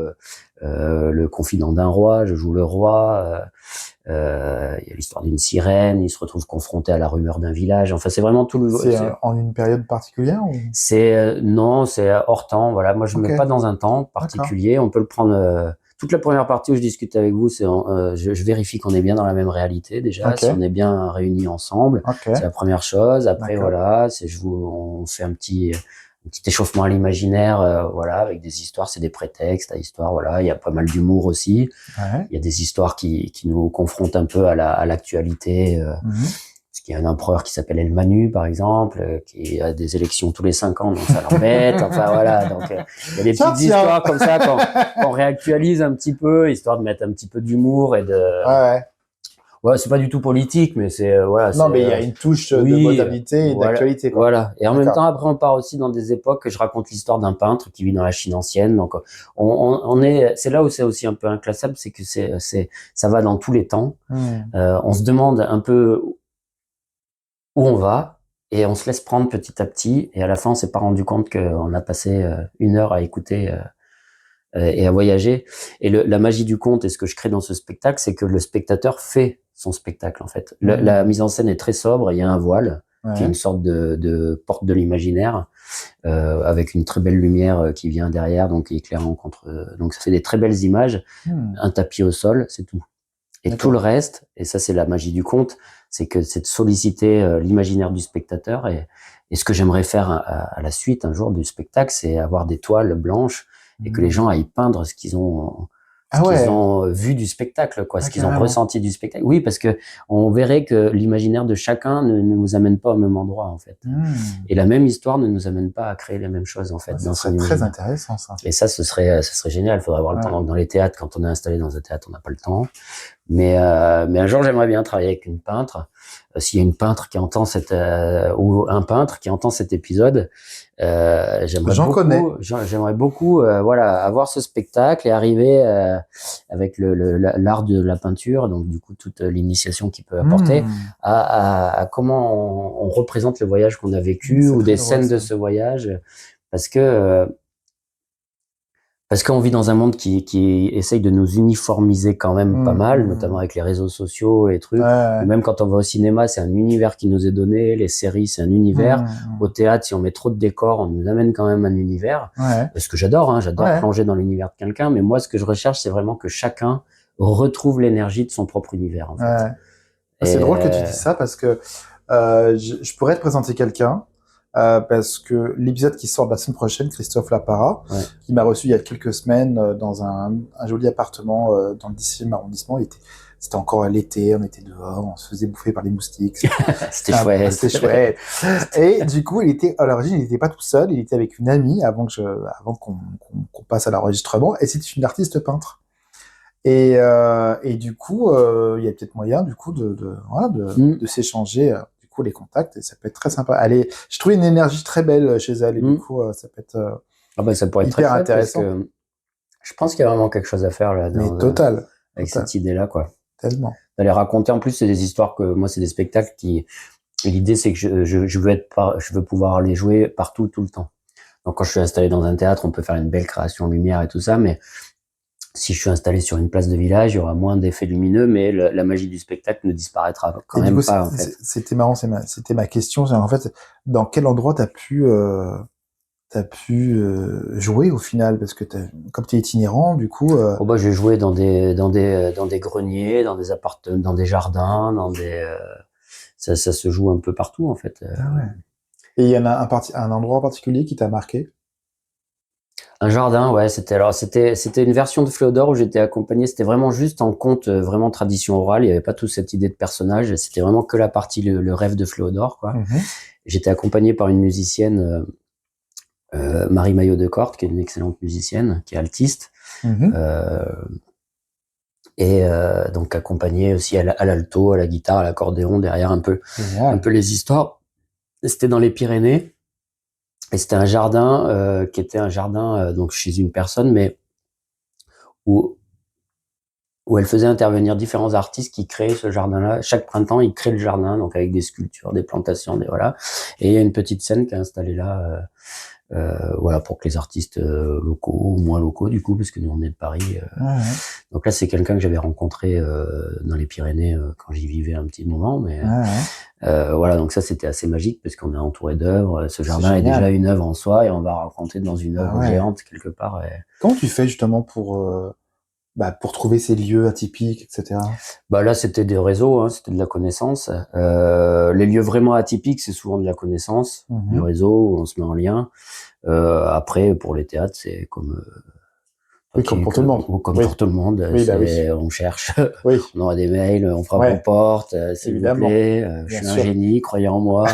S2: le confident d'un roi, je joue le roi. Il y a l'histoire d'une sirène, il se retrouve confronté à la rumeur d'un village. Enfin, c'est vraiment tout le.
S1: C'est en une période particulière ou...
S2: C'est non, c'est hors temps. Voilà, moi je me mets pas dans un temps particulier. On peut le prendre. Toute la première partie où je discute avec vous, c'est je vérifie qu'on est bien dans la même réalité déjà, si on est bien réunis ensemble. C'est la première chose. Après voilà, on fait un petit échauffement à l'imaginaire, voilà, avec des histoires, c'est des prétextes à histoire, voilà. Il y a pas mal d'humour aussi. Il y a des histoires qui nous confrontent un peu à l'actualité. Parce qu'il y a un empereur qui s'appelle El Manu, par exemple, qui a des élections tous les 5 ans, donc ça l'embête. Enfin voilà, donc il y a des petites histoires comme ça qu'on réactualise un petit peu, histoire de mettre un petit peu d'humour et de. Ouais, c'est pas du tout politique, mais c'est voilà.
S1: Non, mais il y a une touche de modernité et d'actualité.
S2: Voilà. Et en même temps, après, on part aussi dans des époques que je raconte l'histoire d'un peintre qui vit dans la Chine ancienne. Donc, c'est là où c'est aussi un peu inclassable, c'est que ça va dans tous les temps. On se demande un peu où on va et on se laisse prendre petit à petit. Et à la fin, on s'est pas rendu compte qu'on a passé 1 heure à écouter et à voyager. Et la magie du conte et ce que je crée dans ce spectacle, c'est que le spectateur fait son spectacle en fait. La mise en scène est très sobre. Il y a un voile qui est une sorte de porte de l'imaginaire avec une très belle lumière qui vient derrière, donc éclairant contre. Donc ça fait des très belles images. Un tapis au sol, c'est tout. Et tout le reste, et ça c'est la magie du conte, c'est de solliciter l'imaginaire du spectateur. Et ce que j'aimerais faire à la suite un jour du spectacle, c'est avoir des toiles blanches et que les gens aillent peindre ce qu'ils ont vu du spectacle, quoi, ce qu'ils ont ressenti du spectacle. Oui, parce que on verrait que l'imaginaire de chacun ne nous amène pas au même endroit, en fait. Et la même histoire ne nous amène pas à créer les mêmes choses, en fait.
S1: C'est très intéressant, ça.
S2: Et ça, ce serait génial. Il faudrait avoir le temps. Donc, dans les théâtres, quand on est installé dans un théâtre, on n'a pas le temps. Mais un jour, j'aimerais bien travailler avec une peintre. S'il y a une peintre qui entend ou un peintre qui entend cet épisode, j'aimerais beaucoup voilà, avoir ce spectacle et arriver avec l'art de la peinture, donc du coup toute l'initiation qu'il peut apporter à comment on représente le voyage qu'on a vécu ou des scènes de ce voyage, parce qu'on vit dans un monde qui essaye de nous uniformiser quand même pas mal, notamment avec les réseaux sociaux et trucs. Même quand on va au cinéma, c'est un univers qui nous est donné. Les séries, c'est un univers. Au théâtre, si on met trop de décors, on nous amène quand même un univers. Ce que j'adore, j'adore plonger dans l'univers de quelqu'un. Mais moi, ce que je recherche, c'est vraiment que chacun retrouve l'énergie de son propre univers, en fait.
S1: C'est drôle que tu dis ça parce que je pourrais te présenter quelqu'un. Parce que l'épisode qui sort la semaine prochaine, Christophe Lapara, qui m'a reçu il y a quelques semaines dans un joli appartement dans le 10e arrondissement. C'était encore l'été, on était dehors, on se faisait bouffer par les moustiques.
S2: C'était chouette.
S1: C'était chouette. Et du coup, à l'origine, il n'était pas tout seul, il était avec une amie avant qu'on passe à l'enregistrement, et c'était une artiste peintre. Et du coup, il y a peut-être moyen, du coup, de s'échanger. Les contacts, et ça peut être très sympa. Je trouve une énergie très belle chez elle, et du coup, ça peut être
S2: ça pourrait être hyper très intéressant. Parce que je pense qu'il y a vraiment quelque chose à faire là. Avec cette idée-là, quoi.
S1: Tellement.
S2: D'aller raconter, en plus, c'est des histoires moi, c'est des spectacles l'idée, c'est que je veux pouvoir les jouer partout, tout le temps. Donc, quand je suis installé dans un théâtre, on peut faire une belle création lumière et tout ça, mais Si je suis installé sur une place de village, il y aura moins d'effets lumineux, mais la magie du spectacle ne disparaîtra quand même pas, en fait.
S1: C'était marrant, c'était ma question. En fait, dans quel endroit t'as pu jouer au final? Parce que comme t'es itinérant, du coup.
S2: Oh bah, j'ai joué dans des greniers, dans des appartements, dans des jardins, ça se joue un peu partout, en fait.
S1: Ah ouais. Et il y en a un endroit en particulier qui t'a marqué?
S2: Un jardin, ouais, c'était une version de Fléodore où j'étais accompagné, c'était vraiment juste en conte, vraiment tradition orale, il y avait pas toute cette idée de personnage, c'était vraiment que la partie le rêve de Fléodore, quoi. J'étais accompagné par une musicienne, Marie Maillot de Corte, qui est une excellente musicienne, qui est altiste, donc accompagné aussi à l'alto, à la guitare, à l'accordéon, derrière un peu les histoires. C'était dans les Pyrénées. Et c'était un jardin qui était un jardin donc chez une personne, mais où elle faisait intervenir différents artistes qui créaient ce jardin-là. Chaque printemps, ils créent le jardin, donc avec des sculptures, des plantations, voilà. Et il y a une petite scène qui est installée là, voilà, pour que les artistes locaux ou moins locaux, du coup, parce que nous on est de Paris. Donc là, c'est quelqu'un que j'avais rencontré dans les Pyrénées quand j'y vivais un petit moment, mais voilà, donc ça c'était assez magique parce qu'on est entouré d'œuvres. Ce jardin est déjà une œuvre en soi et on va raconter dans une œuvre géante quelque part.
S1: Comment tu fais justement pour trouver ces lieux atypiques, etc.
S2: Bah là, c'était des réseaux, hein, c'était de la connaissance. Les lieux vraiment atypiques, c'est souvent de la connaissance, du réseau où on se met en lien. Après, pour les théâtres, c'est comme
S1: comme pour tout le monde.
S2: Comme pour tout le monde, on cherche, on aura des mails, on frappe aux portes, s'il vous plaît, je suis un génie, croyez en moi.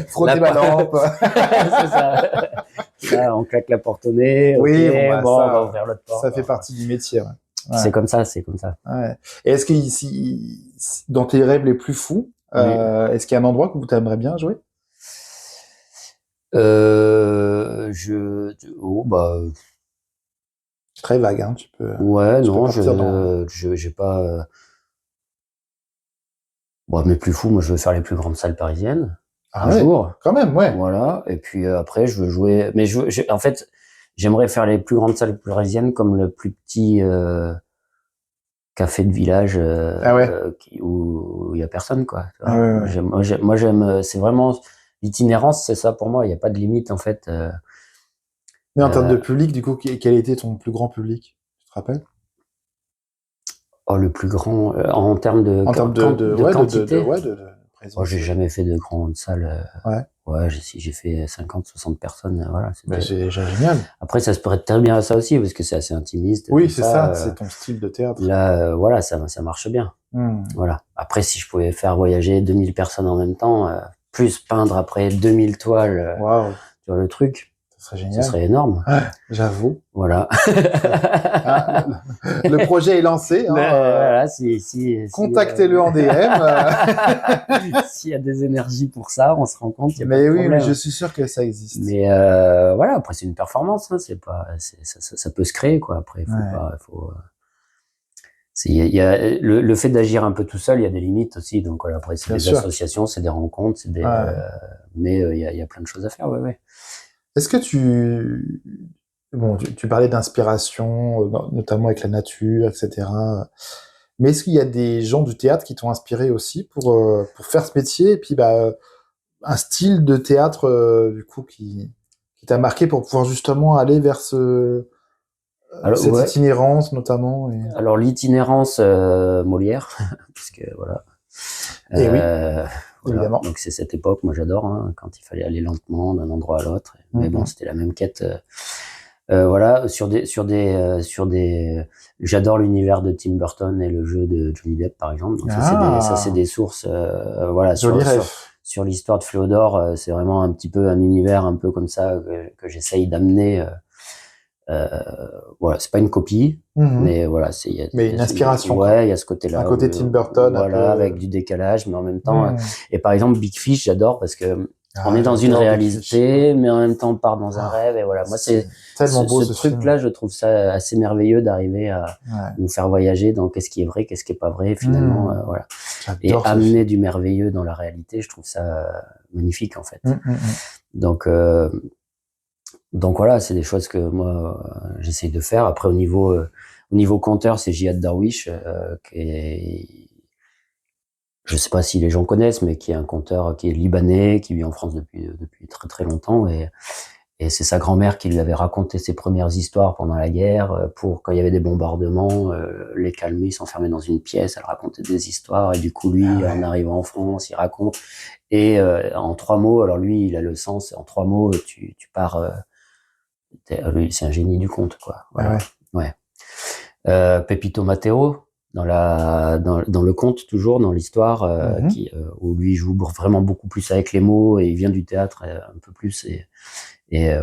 S1: Frotter ma lampe.
S2: C'est ça. Là, on claque la porte au nez.
S1: Oui,
S2: on va ouvrir l'autre porte.
S1: Ça fait partie du métier. Ouais.
S2: C'est comme ça.
S1: Ouais. Et est-ce que dans tes rêves les plus fous, est-ce qu'il y a un endroit où tu aimerais bien jouer? Très vague, hein, tu peux.
S2: Ouais, non, j'ai pas. Bon, mais plus fou, moi, je veux faire les plus grandes salles parisiennes. Un jour.
S1: Quand même, ouais.
S2: Voilà. Et puis après, je veux jouer. Mais en fait, j'aimerais faire les plus grandes salles parisiennes comme le plus petit café de village où il y a personne, quoi. Moi, j'aime. C'est vraiment l'itinérance, c'est ça pour moi. Il y a pas de limite, en fait.
S1: Mais en termes de public, du coup, quel était ton plus grand public? Tu te rappelles?
S2: Oh, le plus grand en termes de quantité. J'ai jamais fait de grandes salles. J'ai fait 50-60 personnes. Voilà.
S1: C'est génial.
S2: Après, ça se prête très bien à ça aussi parce que c'est assez intimiste.
S1: Oui, c'est ça. C'est ton style de théâtre.
S2: Là, voilà, ça marche bien. Voilà. Après, si je pouvais faire voyager 2000 personnes en même temps, plus peindre après 2000 toiles sur le truc.
S1: Ce serait
S2: énorme.
S1: J'avoue.
S2: Voilà.
S1: Le projet est lancé.
S2: Voilà,
S1: contactez-le en DM.
S2: S'il y a des énergies pour ça, on se rend compte.
S1: Mais oui, mais je suis sûr que ça existe.
S2: Mais voilà, après c'est une performance. Hein, ça peut se créer, quoi. Après, il y a le fait d'agir un peu tout seul, il y a des limites aussi. Donc voilà, après c'est des associations, c'est des rencontres, mais il y a plein de choses à faire. Ouais.
S1: Est-ce que tu parlais d'inspiration, notamment avec la nature, etc. Mais est-ce qu'il y a des gens du théâtre qui t'ont inspiré aussi pour faire ce métier et puis un style de théâtre du coup qui t'a marqué pour pouvoir justement aller vers cette itinérance notamment
S2: Alors l'itinérance Molière, puisque voilà.
S1: Et oui. Évidemment.
S2: Donc c'est cette époque, moi j'adore, hein, quand il fallait aller lentement d'un endroit à l'autre. Mais bon, c'était la même quête. Voilà, j'adore l'univers de Tim Burton et le jeu de Johnny Depp par exemple. Donc ça c'est des sources, voilà, sur l'histoire de Fléodore. C'est vraiment un petit peu un univers un peu comme ça que j'essaye d'amener. Voilà, c'est pas une copie, mais voilà,
S1: mais une inspiration.
S2: Ouais, il y a ce côté-là.
S1: Un côté Tim Burton.
S2: Voilà, avec du décalage, mais en même temps. Et par exemple, Big Fish, j'adore parce que on est dans une réalité, mais en même temps on part dans un rêve. Et voilà, moi c'est
S1: tellement beau
S2: ce truc-là, je trouve ça assez merveilleux d'arriver à nous faire voyager dans qu'est-ce qui est vrai, qu'est-ce qui est pas vrai, finalement, voilà. Et amener du merveilleux dans la réalité, je trouve ça magnifique en fait. Donc Donc voilà, c'est des choses que moi j'essaye de faire. Après au niveau conteur, c'est Jihad Darwish qui est, je sais pas si les gens connaissent, mais qui est un conteur qui est libanais, qui vit en France depuis très très longtemps et c'est sa grand-mère qui lui avait raconté ses premières histoires pendant la guerre, pour quand il y avait des bombardements, les calmer, s'enfermer dans une pièce, elle racontait des histoires, et du coup lui, en arrivant en France, il raconte, et en 3 mots, alors lui, il a le sens, en 3 mots, tu pars, lui, c'est un génie du conte, quoi. Voilà. Ouais. Pepito Matteo, dans le conte, toujours, dans l'histoire, où lui joue vraiment beaucoup plus avec les mots, et il vient du théâtre un peu plus, et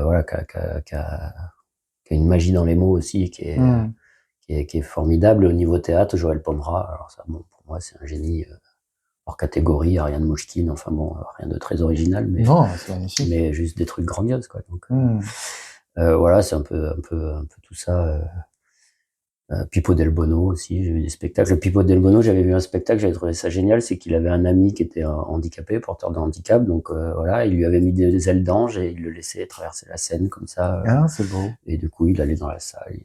S2: voilà, qui a une magie dans les mots aussi qui est formidable. Au niveau théâtre, Joël Pomera, alors ça, bon, pour moi, c'est un génie hors catégorie, Ariane Mouchkine, enfin bon, rien de très original,
S1: Non, c'est magnifique.
S2: mais juste des trucs grandioses, quoi. Donc, voilà, c'est un peu tout ça. Pipo Del Bono aussi, j'ai vu des spectacles. Le Pipo Del Bono, j'avais vu un spectacle, j'avais trouvé ça génial, c'est qu'il avait un ami qui était handicapé, porteur de handicap, donc voilà, il lui avait mis des ailes d'ange et il le laissait traverser la scène comme ça.
S1: Ah, c'est beau.
S2: Et du coup, il allait dans la salle,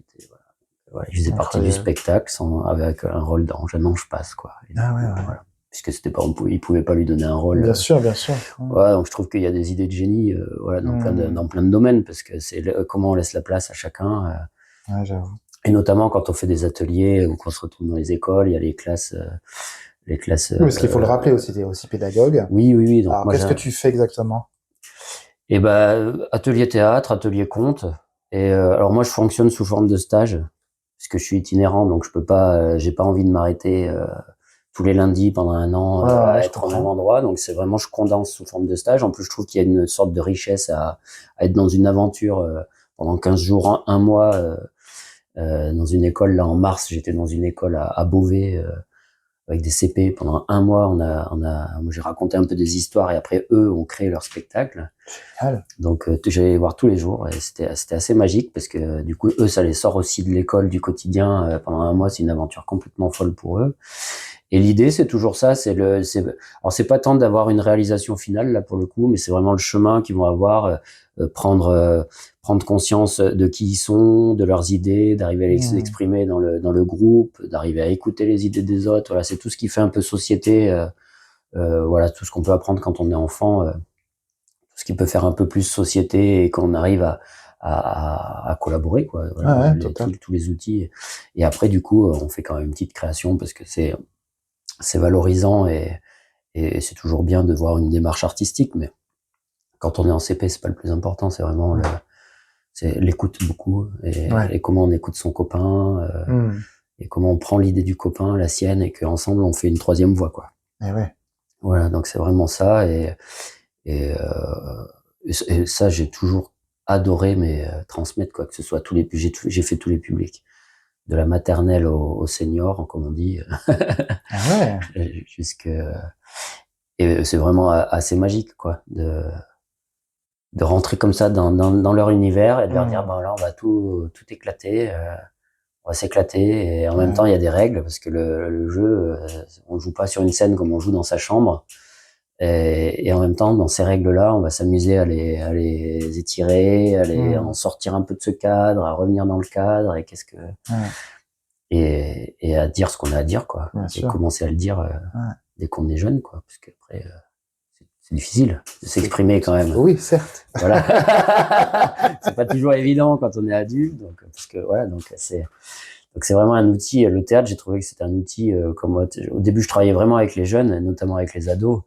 S2: voilà, il faisait partie du spectacle avec un rôle d'ange, un ange passe, quoi. Et
S1: Ah ouais,
S2: ouais. Voilà. Puisque c'était pas, il pouvait pas lui donner un rôle.
S1: Bien sûr, bien sûr.
S2: Ouais, donc je trouve qu'il y a des idées de génie, voilà, dans plein de domaines, parce que c'est comment on laisse la place à chacun.
S1: Ouais, j'avoue.
S2: Et notamment quand on fait des ateliers ou qu'on se retrouve dans les écoles, il y a les classes.
S1: Oui, parce qu'il faut le rappeler aussi, t'es aussi pédagogue.
S2: Oui. Donc
S1: alors, qu'est-ce que tu fais exactement?
S2: Et atelier théâtre, atelier conte. Et alors moi, je fonctionne sous forme de stage, puisque je suis itinérant, donc je peux pas, j'ai pas envie de m'arrêter tous les lundis pendant 1 an à être au même endroit. Donc c'est vraiment, je condense sous forme de stage. En plus, je trouve qu'il y a une sorte de richesse à être dans une aventure pendant 15 jours, 1 mois. Dans une école, là, en mars, j'étais dans une école à Beauvais, avec des CP. Pendant 1 mois, moi, j'ai raconté un peu des histoires et après, eux ont créé leur spectacle.
S1: Génial.
S2: Donc, j'allais les voir tous les jours et c'était assez magique parce que, du coup, eux, ça les sort aussi de l'école, du quotidien. Pendant 1 mois, c'est une aventure complètement folle pour eux. Et l'idée, c'est toujours ça, alors c'est pas tant d'avoir une réalisation finale, là, pour le coup, mais c'est vraiment le chemin qu'ils vont avoir, prendre conscience de qui ils sont, de leurs idées, d'arriver à les exprimer dans le groupe, d'arriver à écouter les idées des autres. Voilà, c'est tout ce qui fait un peu société, voilà, tout ce qu'on peut apprendre quand on est enfant, tout ce qui peut faire un peu plus société et qu'on arrive à collaborer, quoi. Voilà, tous les outils. Et après, du coup, on fait quand même une petite création parce que c'est valorisant et c'est toujours bien de voir une démarche artistique, mais quand on est en CP, c'est pas le plus important, c'est vraiment c'est l'écoute beaucoup et comment on écoute son copain et comment on prend l'idée du copain, la sienne, et qu'ensemble on fait une 3e voix, quoi.
S1: Et ouais.
S2: Voilà, donc c'est vraiment ça et ça j'ai toujours adoré, mais transmettre, quoi, que ce soit j'ai fait tous les publics, de la maternelle au senior, comme on dit.
S1: Ah ouais.
S2: Et c'est vraiment assez magique, quoi, de rentrer comme ça dans leur univers et de leur dire, là, on va tout éclater, on va s'éclater, et en même temps, il y a des règles, parce que le jeu, on joue pas sur une scène comme on joue dans sa chambre, et en même temps, dans ces règles-là, on va s'amuser à les étirer, à en sortir un peu de ce cadre, à revenir dans le cadre, et à dire ce qu'on a à dire, quoi. Et commencer à le dire dès qu'on est jeune, quoi, parce qu'après, c'est difficile de s'exprimer quand même.
S1: Oui, certes.
S2: Voilà. C'est pas toujours évident quand on est adulte, donc c'est vraiment un outil. Le théâtre, j'ai trouvé que c'était un outil, au début, je travaillais vraiment avec les jeunes, notamment avec les ados,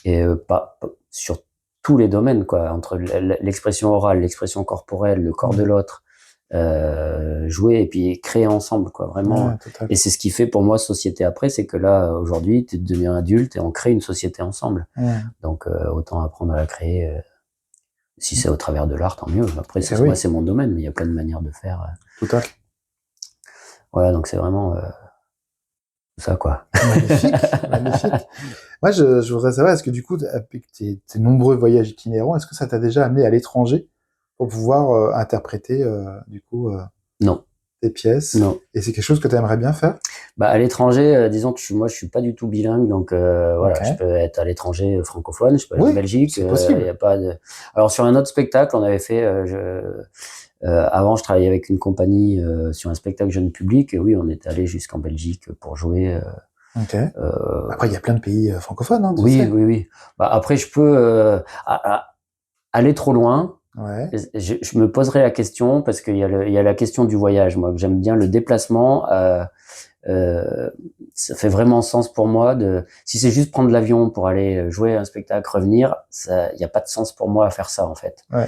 S2: et pas sur tous les domaines, quoi, entre l'expression orale, l'expression corporelle, le corps de l'autre, jouer et puis créer ensemble, quoi, vraiment. Et c'est ce qui fait pour moi société après, c'est que là, aujourd'hui, tu deviens adulte et on crée une société ensemble. Donc autant apprendre à la créer. Si c'est au travers de l'art, tant mieux. Après, moi, c'est mon domaine, mais il y a plein de manières de faire.
S1: Tout à fait.
S2: Voilà, donc c'est vraiment ça, quoi.
S1: Magnifique, magnifique. Moi, je voudrais savoir, est-ce que du coup, avec tes nombreux voyages itinérants, est-ce que ça t'a déjà amené à l'étranger pour pouvoir interpréter, du coup,
S2: non.
S1: des pièces.
S2: Non.
S1: Et c'est quelque chose que tu aimerais bien faire?
S2: Bah, à l'étranger, disons que moi, je suis pas du tout bilingue, donc voilà,
S1: Ok.
S2: je peux être à l'étranger francophone, je peux aller en
S1: Oui,
S2: Belgique.
S1: c'est possible.
S2: Y a pas de... Alors sur un autre spectacle, on avait fait. Avant, je travaillais avec une compagnie sur un spectacle jeune public. Et oui, on est allé jusqu'en Belgique pour jouer.
S1: Ok. Après, il y a plein de pays francophones, hein, tu
S2: Oui,
S1: sais.
S2: oui, oui. Bah, après, je peux aller trop loin.
S1: Ouais.
S2: Je me poserai la question parce qu'il y a la question du voyage. Moi, que j'aime bien le déplacement. Ça fait vraiment sens pour moi si c'est juste prendre l'avion pour aller jouer un spectacle, revenir, il y a pas de sens pour moi à faire ça en fait.
S1: Ouais.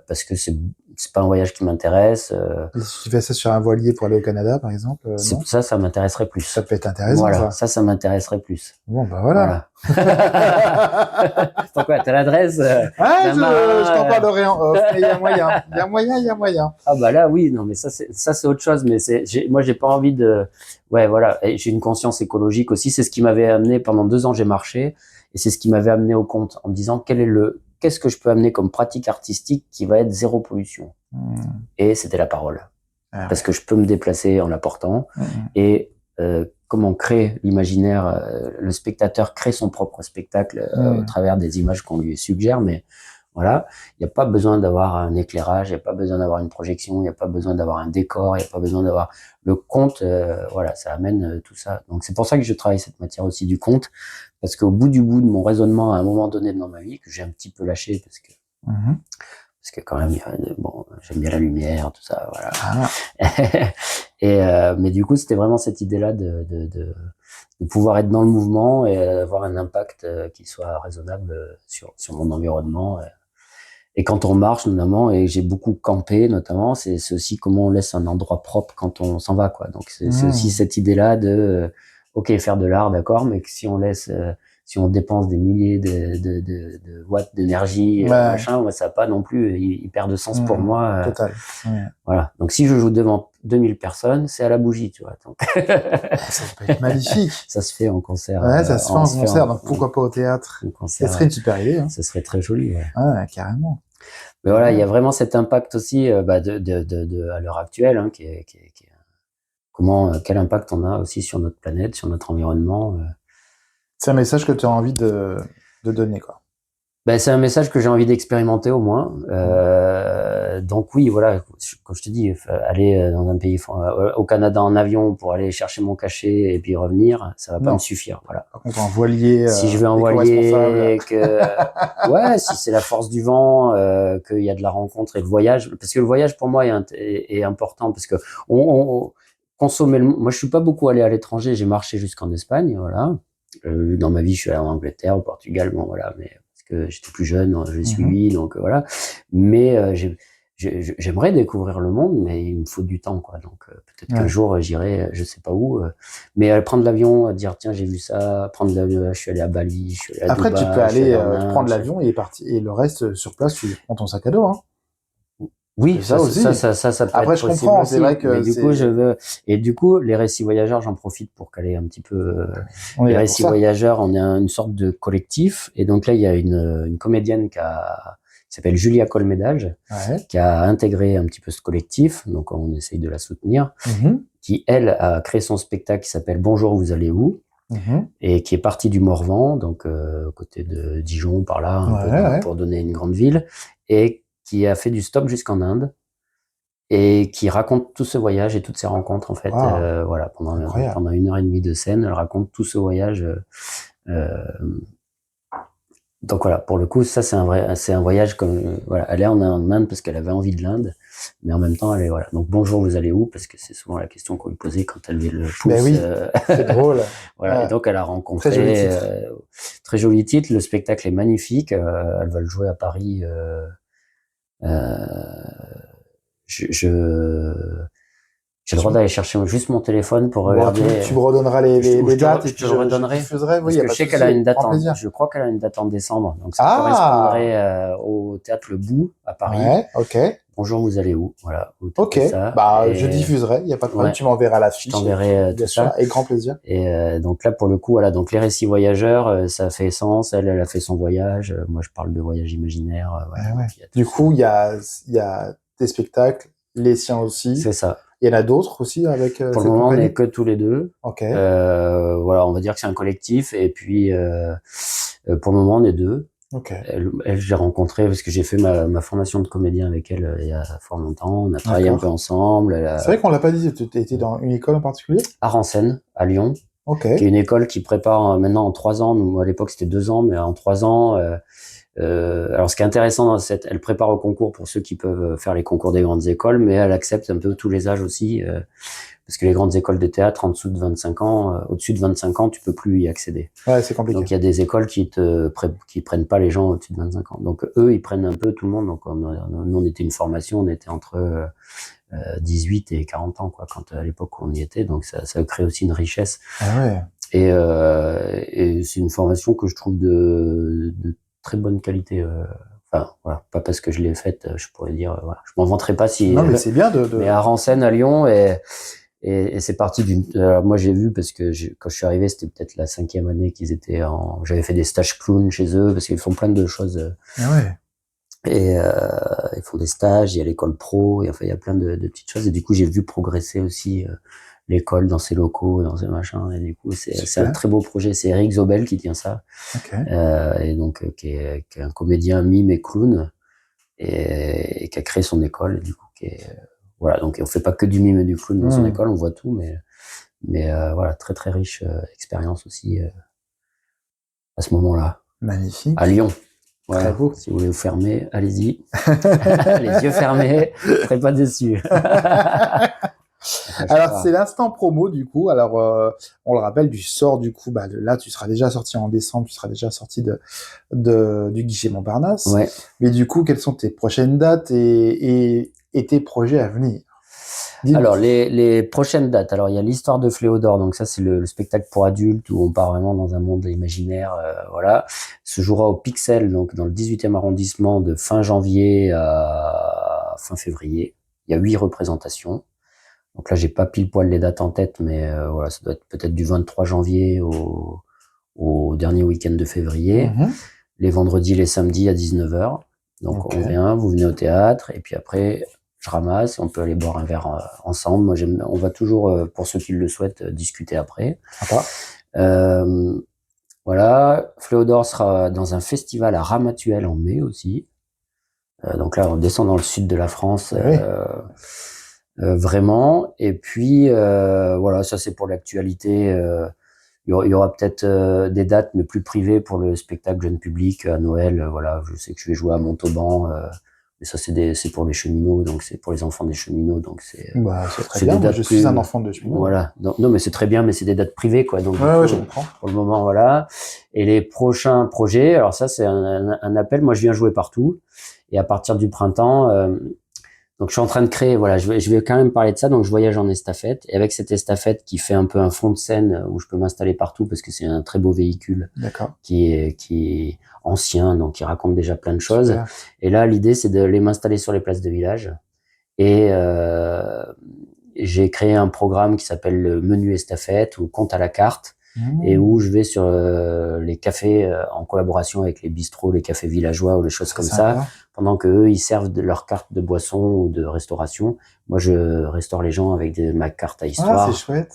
S2: Parce que c'est pas un voyage qui m'intéresse.
S1: Et si tu fais ça sur un voilier pour aller au Canada, par exemple, non?
S2: Ça m'intéresserait plus.
S1: Ça peut être intéressant,
S2: voilà,
S1: ça.
S2: ça m'intéresserait plus.
S1: Bon, bah voilà.
S2: C'est quoi, t'as l'adresse
S1: Ah, je t'en parlerai en off, mais il y a moyen. Il y a moyen, il y a moyen.
S2: Ah bah là, oui, non, mais ça c'est autre chose. Mais moi j'ai pas envie de, ouais, voilà. Et j'ai une conscience écologique aussi. C'est ce qui m'avait amené pendant 2 ans, j'ai marché, et c'est ce qui m'avait amené au compte en me disant qu'est-ce que je peux amener comme pratique artistique qui va être zéro pollution. Et c'était la parole.
S1: Ah,
S2: parce que je peux me déplacer en l'apportant. Et comment créer l'imaginaire, le spectateur crée son propre spectacle au travers des images qu'on lui suggère, mais voilà, il n'y a pas besoin d'avoir un éclairage, il n'y a pas besoin d'avoir une projection, il n'y a pas besoin d'avoir un décor, il n'y a pas besoin d'avoir le conte, voilà, ça amène tout ça. Donc c'est pour ça que je travaille cette matière aussi du conte, parce qu'au bout de mon raisonnement à un moment donné dans ma vie, que j'ai un petit peu lâché, parce que quand même, bon, j'aime bien la lumière, tout ça, voilà. Et mais du coup, c'était vraiment cette idée-là de pouvoir être dans le mouvement et avoir un impact qui soit raisonnable sur mon environnement. Et quand on marche, notamment, et j'ai beaucoup campé, notamment, c'est aussi comment on laisse un endroit propre quand on s'en va, quoi. Donc c'est aussi cette idée-là de ok, faire de l'art, d'accord, mais que si on dépense des milliers de watts d'énergie, machin, ça n'a pas non plus, il perd de sens pour moi.
S1: Total.
S2: Voilà. Donc si je joue devant 2000 personnes, c'est à la bougie, tu vois. Donc
S1: ça peut être magnifique.
S2: Ça se fait en concert.
S1: Ouais, ça se fait en concert, donc pourquoi pas au théâtre? Ce serait une super idée. Hein.
S2: Ce serait très joli, ouais.
S1: Ouais, carrément.
S2: Mais voilà, il y a vraiment cet impact aussi à l'heure actuelle, hein, quel impact on a aussi sur notre planète, sur notre environnement.
S1: C'est un message que tu as envie de donner, quoi.
S2: Ben, c'est un message que j'ai envie d'expérimenter au moins. Donc oui, voilà, comme je te dis, aller dans un pays, au Canada en avion pour aller chercher mon cachet et puis revenir, ça va pas me suffire. Voilà.
S1: Par contre, en voilier,
S2: si je vais en voilier, ouais, si c'est la force du vent, qu'il y a de la rencontre et le voyage, parce que le voyage pour moi est important, parce que consommer moi je suis pas beaucoup allé à l'étranger, j'ai marché jusqu'en Espagne, voilà. Dans ma vie, je suis allé en Angleterre, au Portugal, bon voilà, mais que j'étais plus jeune, j'ai suivi, donc voilà. Mais j'aimerais découvrir le monde, mais il me faut du temps, quoi. Donc peut-être qu'un jour j'irai, je sais pas où. Mais prendre l'avion, dire tiens j'ai vu ça, prendre l'avion, je suis allé à Bali, je suis allé à
S1: Après
S2: Dubaï,
S1: tu peux aller prendre l'avion et le reste sur place tu prends ton sac à dos. Hein.
S2: Oui, ça aussi. Ça peut
S1: Après,
S2: être
S1: je comprends,
S2: aussi,
S1: c'est vrai que
S2: mais du coup, et du coup, les récits voyageurs, j'en profite pour caler un petit peu, les récits voyageurs, on est une sorte de collectif, et donc là, il y a une comédienne qui s'appelle Julia Colmédage, qui a intégré un petit peu ce collectif, donc on essaye de la soutenir, qui, elle, a créé son spectacle qui s'appelle Bonjour, vous allez où? Et qui est partie du Morvan, donc côté de Dijon, par là, pour donner une grande ville, et qui a fait du stop jusqu'en Inde et qui raconte tout ce voyage et toutes ces rencontres en fait. Voilà, pendant 1h30 de scène, elle raconte tout ce voyage. Donc voilà, pour le coup, ça c'est un voyage comme voilà, elle est en Inde parce qu'elle avait envie de l'Inde, mais en même temps elle est voilà. Donc bonjour, vous allez où? Parce que c'est souvent la question qu'on lui posait quand elle levait le pouce.
S1: Ben oui, c'est drôle.
S2: Voilà, et donc elle a rencontré très joli titre. Le spectacle est magnifique. Elle va le jouer à Paris. J'ai le droit d'aller chercher juste mon téléphone pour regarder.
S1: Tu me redonneras les dates et
S2: je te le redonnerai.
S1: Parce
S2: que je sais qu'elle a une date je crois qu'elle a une date en décembre. Donc ça correspondrait au théâtre Le Bout à Paris.
S1: Ouais, ok.
S2: Bonjour, vous allez où? Voilà.
S1: Ok. Je diffuserai, il n'y a pas de problème. Tu m'enverras l'affiche.
S2: Je t'enverrai tout ça.
S1: Avec grand plaisir.
S2: Et donc là, pour le coup, voilà. Donc les récits voyageurs, ça fait sens. Elle a fait son voyage. Moi, je parle de voyage imaginaire.
S1: Du coup, il y a des spectacles, les siens aussi.
S2: C'est ça.
S1: Il y en a d'autres aussi avec
S2: Pour le
S1: cette
S2: moment, on
S1: compagnie?
S2: n'est que tous les deux.
S1: Ok,
S2: Voilà, on va dire que c'est un collectif. Et puis, pour le moment, on est deux.
S1: ok,
S2: Elle, je l'ai rencontrée parce que j'ai fait ma formation de comédien avec elle il y a fort longtemps. On a travaillé un peu
S1: d'accord.
S2: ensemble. Elle
S1: C'est vrai qu'on l'a pas dit, tu étais dans une école en particulier?
S2: à Rancennes, à Lyon,
S1: Ok,
S2: qui est une école qui prépare maintenant en 3 ans. Moi, à l'époque, c'était 2 ans, mais en 3 ans. Alors, ce qui est intéressant dans elle prépare au concours pour ceux qui peuvent faire les concours des grandes écoles, mais elle accepte un peu tous les âges aussi, parce que les grandes écoles de théâtre en dessous de 25 ans, au-dessus de 25 ans, tu peux plus y accéder.
S1: ouais, c'est compliqué.
S2: Donc, il y a des écoles qui prennent pas les gens au-dessus de 25 ans. Donc, eux, ils prennent un peu tout le monde. Donc, nous, on était une formation, on était entre 18 et 40 ans, quoi, quand à l'époque où on y était. Donc, ça crée aussi une richesse.
S1: Ah ouais,
S2: Et c'est une formation que je trouve de très bonne qualité. Enfin, voilà, pas parce que je l'ai faite, je pourrais dire, voilà, je m'en vanterai pas si.
S1: non mais c'est bien
S2: Mais à Rancennes, à Lyon, et c'est parti d'une. Moi, j'ai vu parce que quand je suis arrivé, c'était peut-être la 5e année qu'ils étaient en. J'avais fait des stages clown chez eux parce qu'ils font plein de choses.
S1: Ah ouais,
S2: Et ils font des stages, il y a l'école pro, et enfin il y a plein de petites choses. Et du coup, j'ai vu progresser aussi l'école dans ses locaux, dans ses machins. Et du coup, c'est un
S1: super,
S2: très beau projet. C'est Eric Zobel qui tient ça,
S1: ok.
S2: et donc qui est un comédien mime et clown, et qui a créé son école. Et du coup, voilà. Donc on fait pas que du mime et du clown dans son
S1: Hmm,
S2: école, on voit tout, mais voilà, très très riche expérience aussi à ce moment-là à
S1: magnifique,
S2: Lyon.
S1: très
S2: Voilà,
S1: beau.
S2: si vous voulez vous fermer, allez-y. Les yeux fermés, vous serez pas déçus.
S1: Alors c'est l'instant promo du coup. Alors on le rappelle du sort du coup. Bah là tu seras déjà sorti en décembre, tu seras déjà sorti du guichet Montparnasse.
S2: Ouais.
S1: Mais du coup quelles sont tes prochaines dates et tes projets à venir? Dis-nous
S2: Alors
S1: tout.
S2: les prochaines dates. Alors il y a l'histoire de Fléodore. Donc ça c'est le spectacle pour adultes où on part vraiment dans un monde imaginaire. Voilà. Se jouera au Pixel, donc dans le 18e arrondissement, de fin janvier à fin février. Il y a 8 représentations. Donc là j'ai pas pile poil les dates en tête, mais voilà, ça doit être peut-être du 23 janvier au dernier week-end de février.
S1: Mhm.
S2: Les vendredis, les samedis à 19h. Donc
S1: Ok.
S2: on vient, vous venez au théâtre, et puis après, je ramasse, on peut aller boire un verre ensemble. Moi, on va toujours, pour ceux qui le souhaitent, discuter après.
S1: Sympa.
S2: Euh, voilà, Fléodore sera dans un festival à Ramatuelle en mai aussi. Donc là, on descend dans le sud de la France,
S1: Eh oui.
S2: vraiment. Et puis, voilà, ça c'est pour l'actualité. Il y aura peut-être des dates, mais plus privées pour le spectacle jeune public à Noël. Voilà, je sais que je vais jouer à Montauban, mais ça c'est pour les cheminots, donc c'est pour les enfants des cheminots, donc
S1: Bah c'est très
S2: c'est
S1: bien.
S2: des
S1: Moi
S2: dates
S1: je suis un
S2: plus.
S1: enfant de cheminot. Ouais,
S2: Voilà, non, mais c'est très bien, mais c'est des dates privées, quoi. Donc du
S1: ouais,
S2: coup,
S1: ouais, je comprends.
S2: pour le moment, voilà. Et les prochains projets, alors ça c'est un appel. Moi, je viens jouer partout, et à partir du printemps. Donc je suis en train de créer, voilà, je vais quand même parler de ça. Donc je voyage en estafette, et avec cette estafette qui fait un peu un fond de scène où je peux m'installer partout parce que c'est un très beau véhicule
S1: D'accord.
S2: qui est ancien, donc qui raconte déjà plein de choses.
S1: Super.
S2: Et là, l'idée c'est de les m'installer sur les places de village. Et j'ai créé un programme qui s'appelle le menu estafette ou compte à la carte, et où
S1: Mmh.
S2: je vais sur les cafés en collaboration avec les bistrots, les cafés villageois ou les choses
S1: Très
S2: comme ça,
S1: sympa.
S2: pendant que eux ils servent de leur carte de boisson ou de restauration. Moi, je restaure les gens avec ma carte à
S1: Ah c'est
S2: histoire.
S1: chouette.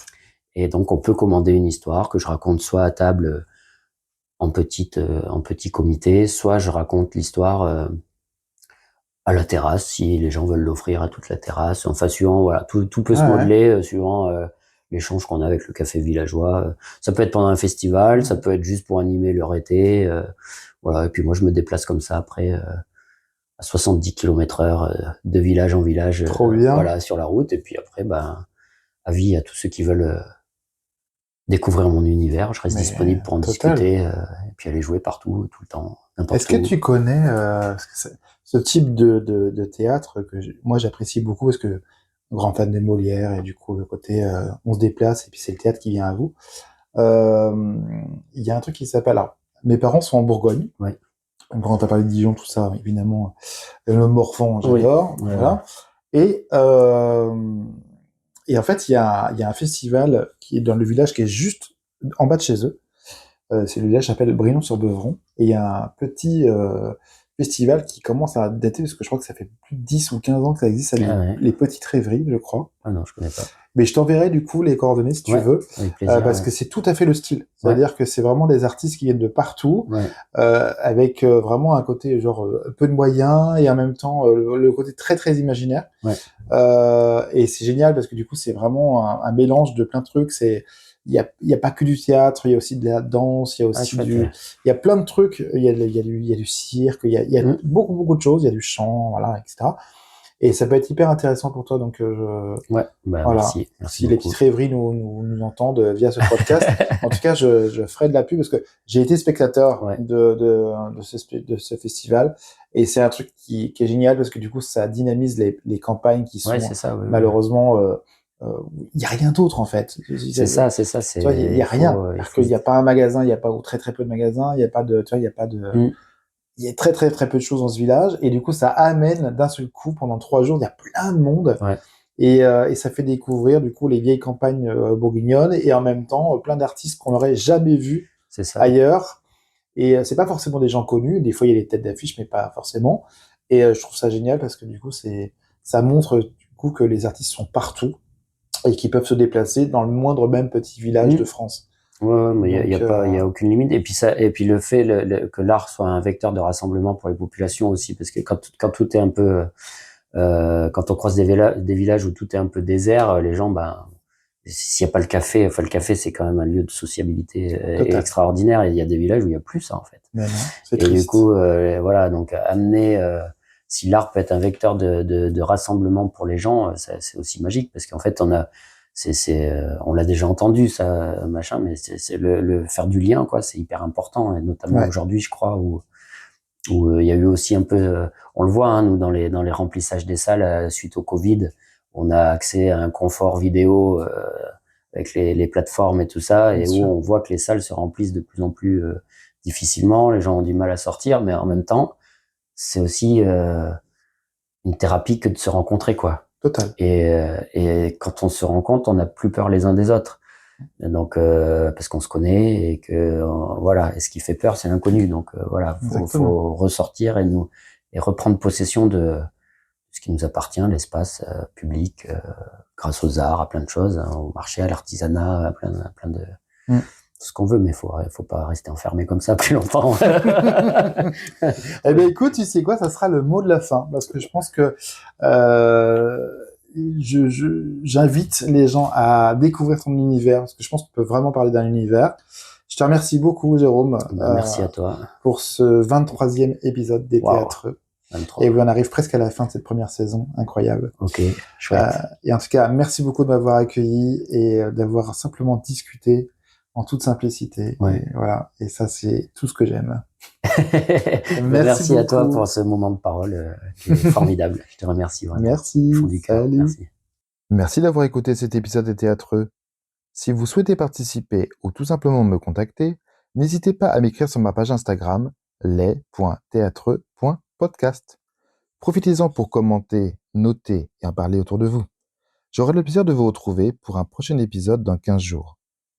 S2: Et donc, on peut commander une histoire que je raconte soit à table en petit comité, soit je raconte l'histoire à la terrasse si les gens veulent l'offrir à toute la terrasse. Enfin, suivant, voilà, tout peut
S1: Ouais,
S2: se
S1: ouais.
S2: modeler suivant l'échange qu'on a avec le café villageois. Ça peut être pendant un festival, ça
S1: Ouais.
S2: peut être juste pour animer leur été. Voilà. Et puis moi, je me déplace comme ça après à 70 km/h de village en village,
S1: Trop bien.
S2: voilà, sur la route. Et puis après, ben, avis à tous ceux qui veulent découvrir mon univers. Je reste disponible
S1: Mais
S2: pour en
S1: total.
S2: discuter et puis aller jouer partout, tout le temps,
S1: Est-ce
S2: n'importe
S1: que
S2: où.
S1: tu connais parce que ce type de théâtre que moi j'apprécie beaucoup parce que grand fan de Molière et du coup le côté on se déplace et puis c'est le théâtre qui vient à vous. Euh, Il y a un truc qui s'appelle alors mes parents sont en Bourgogne.
S2: Ouais.
S1: Donc, quand t'as parlé de Dijon tout ça évidemment le Morvan
S2: Oui.
S1: j'adore
S2: Ouais, ouais.
S1: voilà et et en fait il y a un festival qui est dans le village qui est juste en bas de chez eux. C'est le village qui s'appelle Brinon-sur-Beuvron. Et il y a un petit festival qui commence à dater, parce que je crois que ça fait plus de 10 ou 15 ans que ça existe, c'est
S2: Ah ouais.
S1: les Petites Rêveries, je crois.
S2: Ah non, je connais pas.
S1: Mais je t'enverrai du coup les coordonnées si tu
S2: Ouais,
S1: veux,
S2: avec plaisir.
S1: parce que c'est tout à fait le style. C'est-à-dire que c'est vraiment des artistes qui viennent de partout,
S2: Ouais.
S1: avec vraiment un côté genre peu de moyens et en même temps le côté très très imaginaire.
S2: Ouais.
S1: Et c'est génial parce que du coup c'est vraiment un mélange de plein de trucs. Il y a pas que du théâtre, il y a aussi de la danse, il y a aussi
S2: chouette,
S1: il y a plein de trucs. Il y a du cirque, il y a beaucoup de choses. Il y a du chant, voilà, etc. Et ça peut être hyper intéressant pour toi, donc
S2: Ouais, bah
S1: voilà.
S2: merci
S1: Si
S2: beaucoup.
S1: les petites rêveries nous entendent via ce podcast, en tout cas, je ferai de la pub parce que j'ai été spectateur de ce festival et c'est un truc qui est génial parce que du coup, ça dynamise les campagnes qui sont malheureusement, il y a rien d'autre en fait.
S2: C'est ça.
S1: Tu vois, il y a rien. Parce qu'il y a pas un magasin, il y a pas ou très très peu de magasins, il y a pas de, tu vois, il y a pas de. Il y a très très très peu de choses dans ce village et du coup ça amène d'un seul coup pendant 3 jours il y a plein de monde et ça fait découvrir du coup les vieilles campagnes bourguignonnes et en même temps plein d'artistes qu'on n'aurait jamais vus ailleurs et c'est pas forcément des gens connus, des fois il y a des têtes d'affiche mais pas forcément et je trouve ça génial parce que du coup ça montre du coup que les artistes sont partout et qu'ils peuvent se déplacer dans le moindre même petit village de France.
S2: Ouais, mais il y a aucune limite. Et puis le fait que l'art soit un vecteur de rassemblement pour les populations aussi, parce que quand tout est un peu, quand on croise des villages où tout est un peu désert, les gens, ben, s'il y a pas le café c'est quand même un lieu de sociabilité extraordinaire. Et il y a des villages où il y a plus ça en fait.
S1: Mais non, c'est
S2: triste. Et du coup, voilà, donc amener, si l'art peut être un vecteur de rassemblement pour les gens, c'est aussi magique parce qu'en fait on l'a déjà entendu ça machin, mais c'est le faire du lien quoi, c'est hyper important et notamment aujourd'hui je crois où il y a eu aussi un peu, on le voit nous dans les remplissages des salles suite au Covid, on a accès à un confort vidéo avec les plateformes et tout ça, et où on voit que les salles se remplissent de plus en plus difficilement, les gens ont du mal à sortir, mais en même temps c'est aussi une thérapie que de se rencontrer quoi.
S1: Total.
S2: Et quand on se rencontre, on n'a plus peur les uns des autres. Donc parce qu'on se connaît et que voilà. Et ce qui fait peur, c'est l'inconnu. Donc voilà, faut ressortir et reprendre possession de ce qui nous appartient, l'espace public, grâce aux arts, à plein de choses, hein, au marché, à l'artisanat, à plein de tout ce qu'on veut, mais faut pas rester enfermé comme ça plus longtemps.
S1: Eh ben écoute, tu sais quoi, ça sera le mot de la fin, parce que je pense que j'invite les gens à découvrir ton univers, parce que je pense qu'on peut vraiment parler d'un univers. Je te remercie beaucoup, Jérôme.
S2: Merci à toi.
S1: Pour ce 23e épisode des Théâtreux. 23. Et oui, on arrive presque à la fin de cette première saison. Incroyable.
S2: Ok, chouette.
S1: Et en tout cas, merci beaucoup de m'avoir accueilli et d'avoir simplement discuté en toute simplicité. Et voilà. Et ça, c'est tout ce que j'aime.
S2: Merci à toi pour ce moment de parole qui est formidable. Je te remercie vraiment.
S1: Merci.
S2: Du fond du cœur. Merci.
S1: Merci d'avoir écouté cet épisode des Théâtreux. Si vous souhaitez participer ou tout simplement me contacter, n'hésitez pas à m'écrire sur ma page Instagram les.théâtreux.podcast. Profitez-en pour commenter, noter et en parler autour de vous. J'aurai le plaisir de vous retrouver pour un prochain épisode dans 15 jours.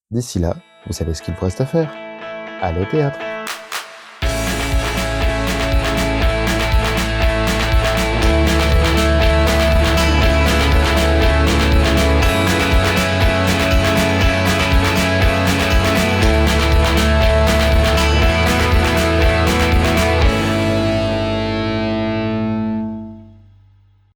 S1: D'ici là, vous savez ce qu'il vous reste à faire. Allez au théâtre!